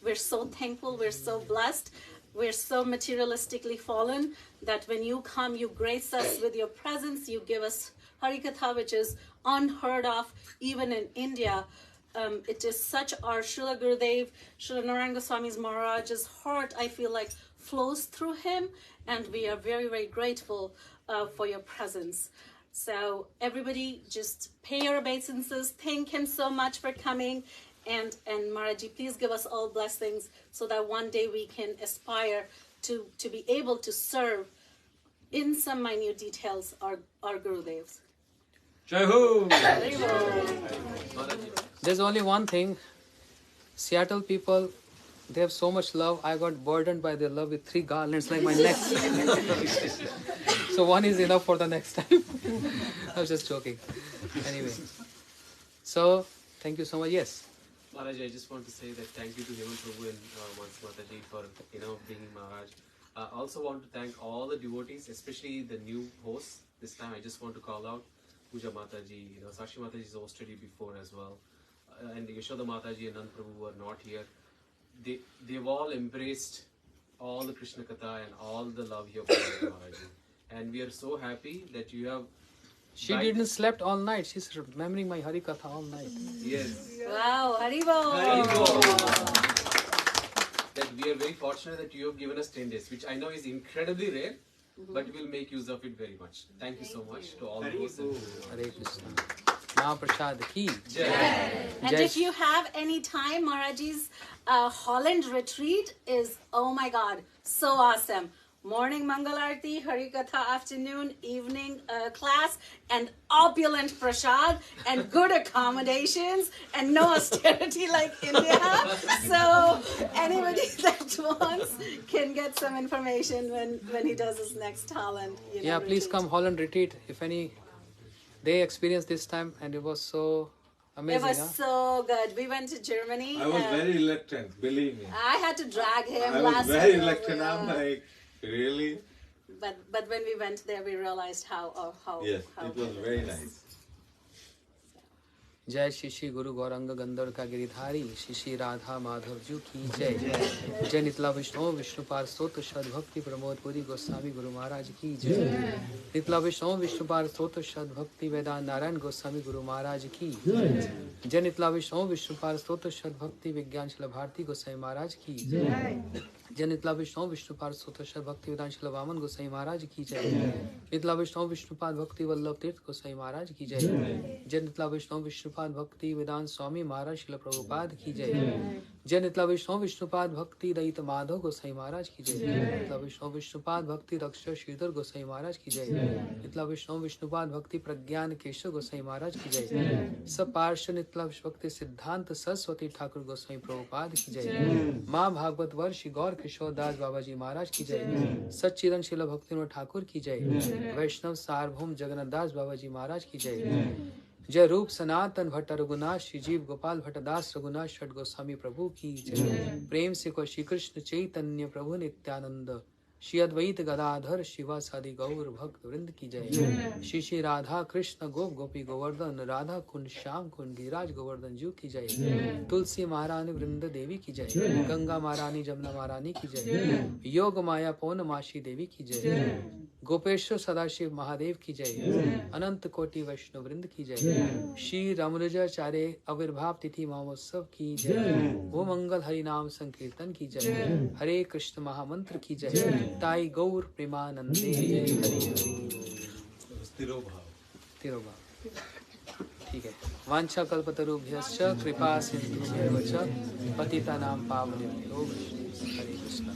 We're so thankful. We're so blessed. We're so materialistically fallen that when you come, you grace us with your presence. You give us Harikatha, which is unheard of even in India. It is such our Srila Gurudev, Srila Narayana Goswami Maharaj's heart, I feel like, flows through him. And we are very, very grateful for your presence. So everybody just pay your obeisances. Thank him so much for coming. And Maharaji, please give us all blessings so that one day we can aspire to be able to serve in some minute details our Gurudevs. Jai Ho! There's only one thing. Seattle people, they have so much love. I got burdened by their love with 3 garlands like my neck. So one is enough for the next time. I was just joking. Anyway. So, thank you so much. Yes. Maharaj, I just want to say that thank you to Hemant Prabhu and Mansi Mataji for being Maharaj. I also want to thank all the devotees, especially the new hosts. This time I just want to call out Puja Mataji, Sakshi Mataji has hosted you before as well, and Yashoda Mataji and Nand Prabhu were not here. They've all embraced all the Krishna Katha and all the love you have provided, Maharaj. And we are so happy that you have. She didn't slept all night. She's remembering my Harikatha all night. Yes. Wow, Haribo! That we are very fortunate that you have given us 10 days, which I know is incredibly rare, but we'll make use of it very much. Thank you so much to all the hosts. Hare Krishna. Mahaprasad ki. And if you have any time, Maharaji's Holland retreat is, oh my God, so awesome. Morning Mangal Arti, Harikatha afternoon, evening class, and opulent prasad, and good accommodations, and no austerity like India. So anybody that wants can get some information when he does his next Holland. Yeah, please retreat. come Holland retreat. If any, they experienced this time, and it was so amazing. It was so good. We went to Germany. I was very reluctant, believe me. I had to drag him I was last very year. reluctant. I'm like, really? But when we went there, we realized how Yes, how it was good very was. nice. जय श्री श्री गुरु गौरंग गंधर्व का गिरिधारी श्री श्री राधा माधव जी की जय जय नितला विष्णु विष्णुपाद स्तोत्र सद्भक्ति प्रमोद पुरी गोस्वामी गुरु महाराज की जय नितला विष्णु विष्णुपाद स्तोत्र सद्भक्ति वेदांत नारायण गोस्वामी गुरु महाराज की जय नितला विष्णु विष्णुपाद स्तोत्र सद्भक्ति विज्ञान शल भारती गोस्वामी महाराज की जय नितला विष्णु विष्णुपाद स्तोत्र सद्भक्ति वेदांत शल वामन गोस्वामी महाराज की जय नितला विष्णु विष्णुपाद भक्ति वल्लभ तीर्थ गोस्वामी महाराज की जय जय नितला विष्णु विष्णुपाद भक्ति वेदांत स्वामी महाराज शिल प्रभुपाद की जय जय नितला विष्णु विष्णुपाद भक्ति दयित माधव गोसाई महाराज की जय। नितला विष्णु विष्णुपाद भक्ति रक्षक श्रीधर गोसाई महाराज की जय। नितला विष्णु विष्णुपाद भक्ति प्रज्ञान केशव गोसाई महाराज की जय। सब पार्श्व नितला भक्ति सिद्धांत सरस्वती ठाकुर गोसाई प्रभुपाद की जय। माँ भागवत वर्ष गौर किशोर दास बाबा जी महाराज की जय। सच्चिदंग शिला भक्ति ठाकुर की जय। वैष्णव सार्वभौम जगन्नाथ दास बाबा जी महाराज की जय। जय रूप सनातन भट्ट रघुनाथ श्री जीव गोपाल भट्टदास रघुनाथ षट गोस्वामी प्रभु की जय। प्रेम से को श्री कृष्ण चैतन्य प्रभु नित्यानंद श्री अद्वैत गदाधर शिवासादि गौर भक्त वृंद की जय। श्री श्री राधा कृष्ण गोप गोपी गोवर्धन राधा कुंड श्याम कुंड गिरिराज गोवर्धन जू की जय। तुलसी महारानी वृंद देवी की जय। गंगा महारानी जमुना महारानी की जय। योग माया पौर्णमासी देवी की जय। गोपेश्वर सदाशिव महादेव की जय। अनंत कोटि वैष्णव वृंद की जय। श्री रामानुजाचार्य आविर्भाव तिथि महोत्सव की जय। वो मंगल हरि नाम संकीर्तन की जय। हरे कृष्ण महामंत्र की जय। ताई गौर प्रेमानंदे हरि हरि। तिरुभाव ठीक है। वांछा कल्पतरुभ्यश्च कृपा सिंधुभ्यश्च पतितानां पावनेभ्यो वैष्णवेभ्यो हरे कृष्ण।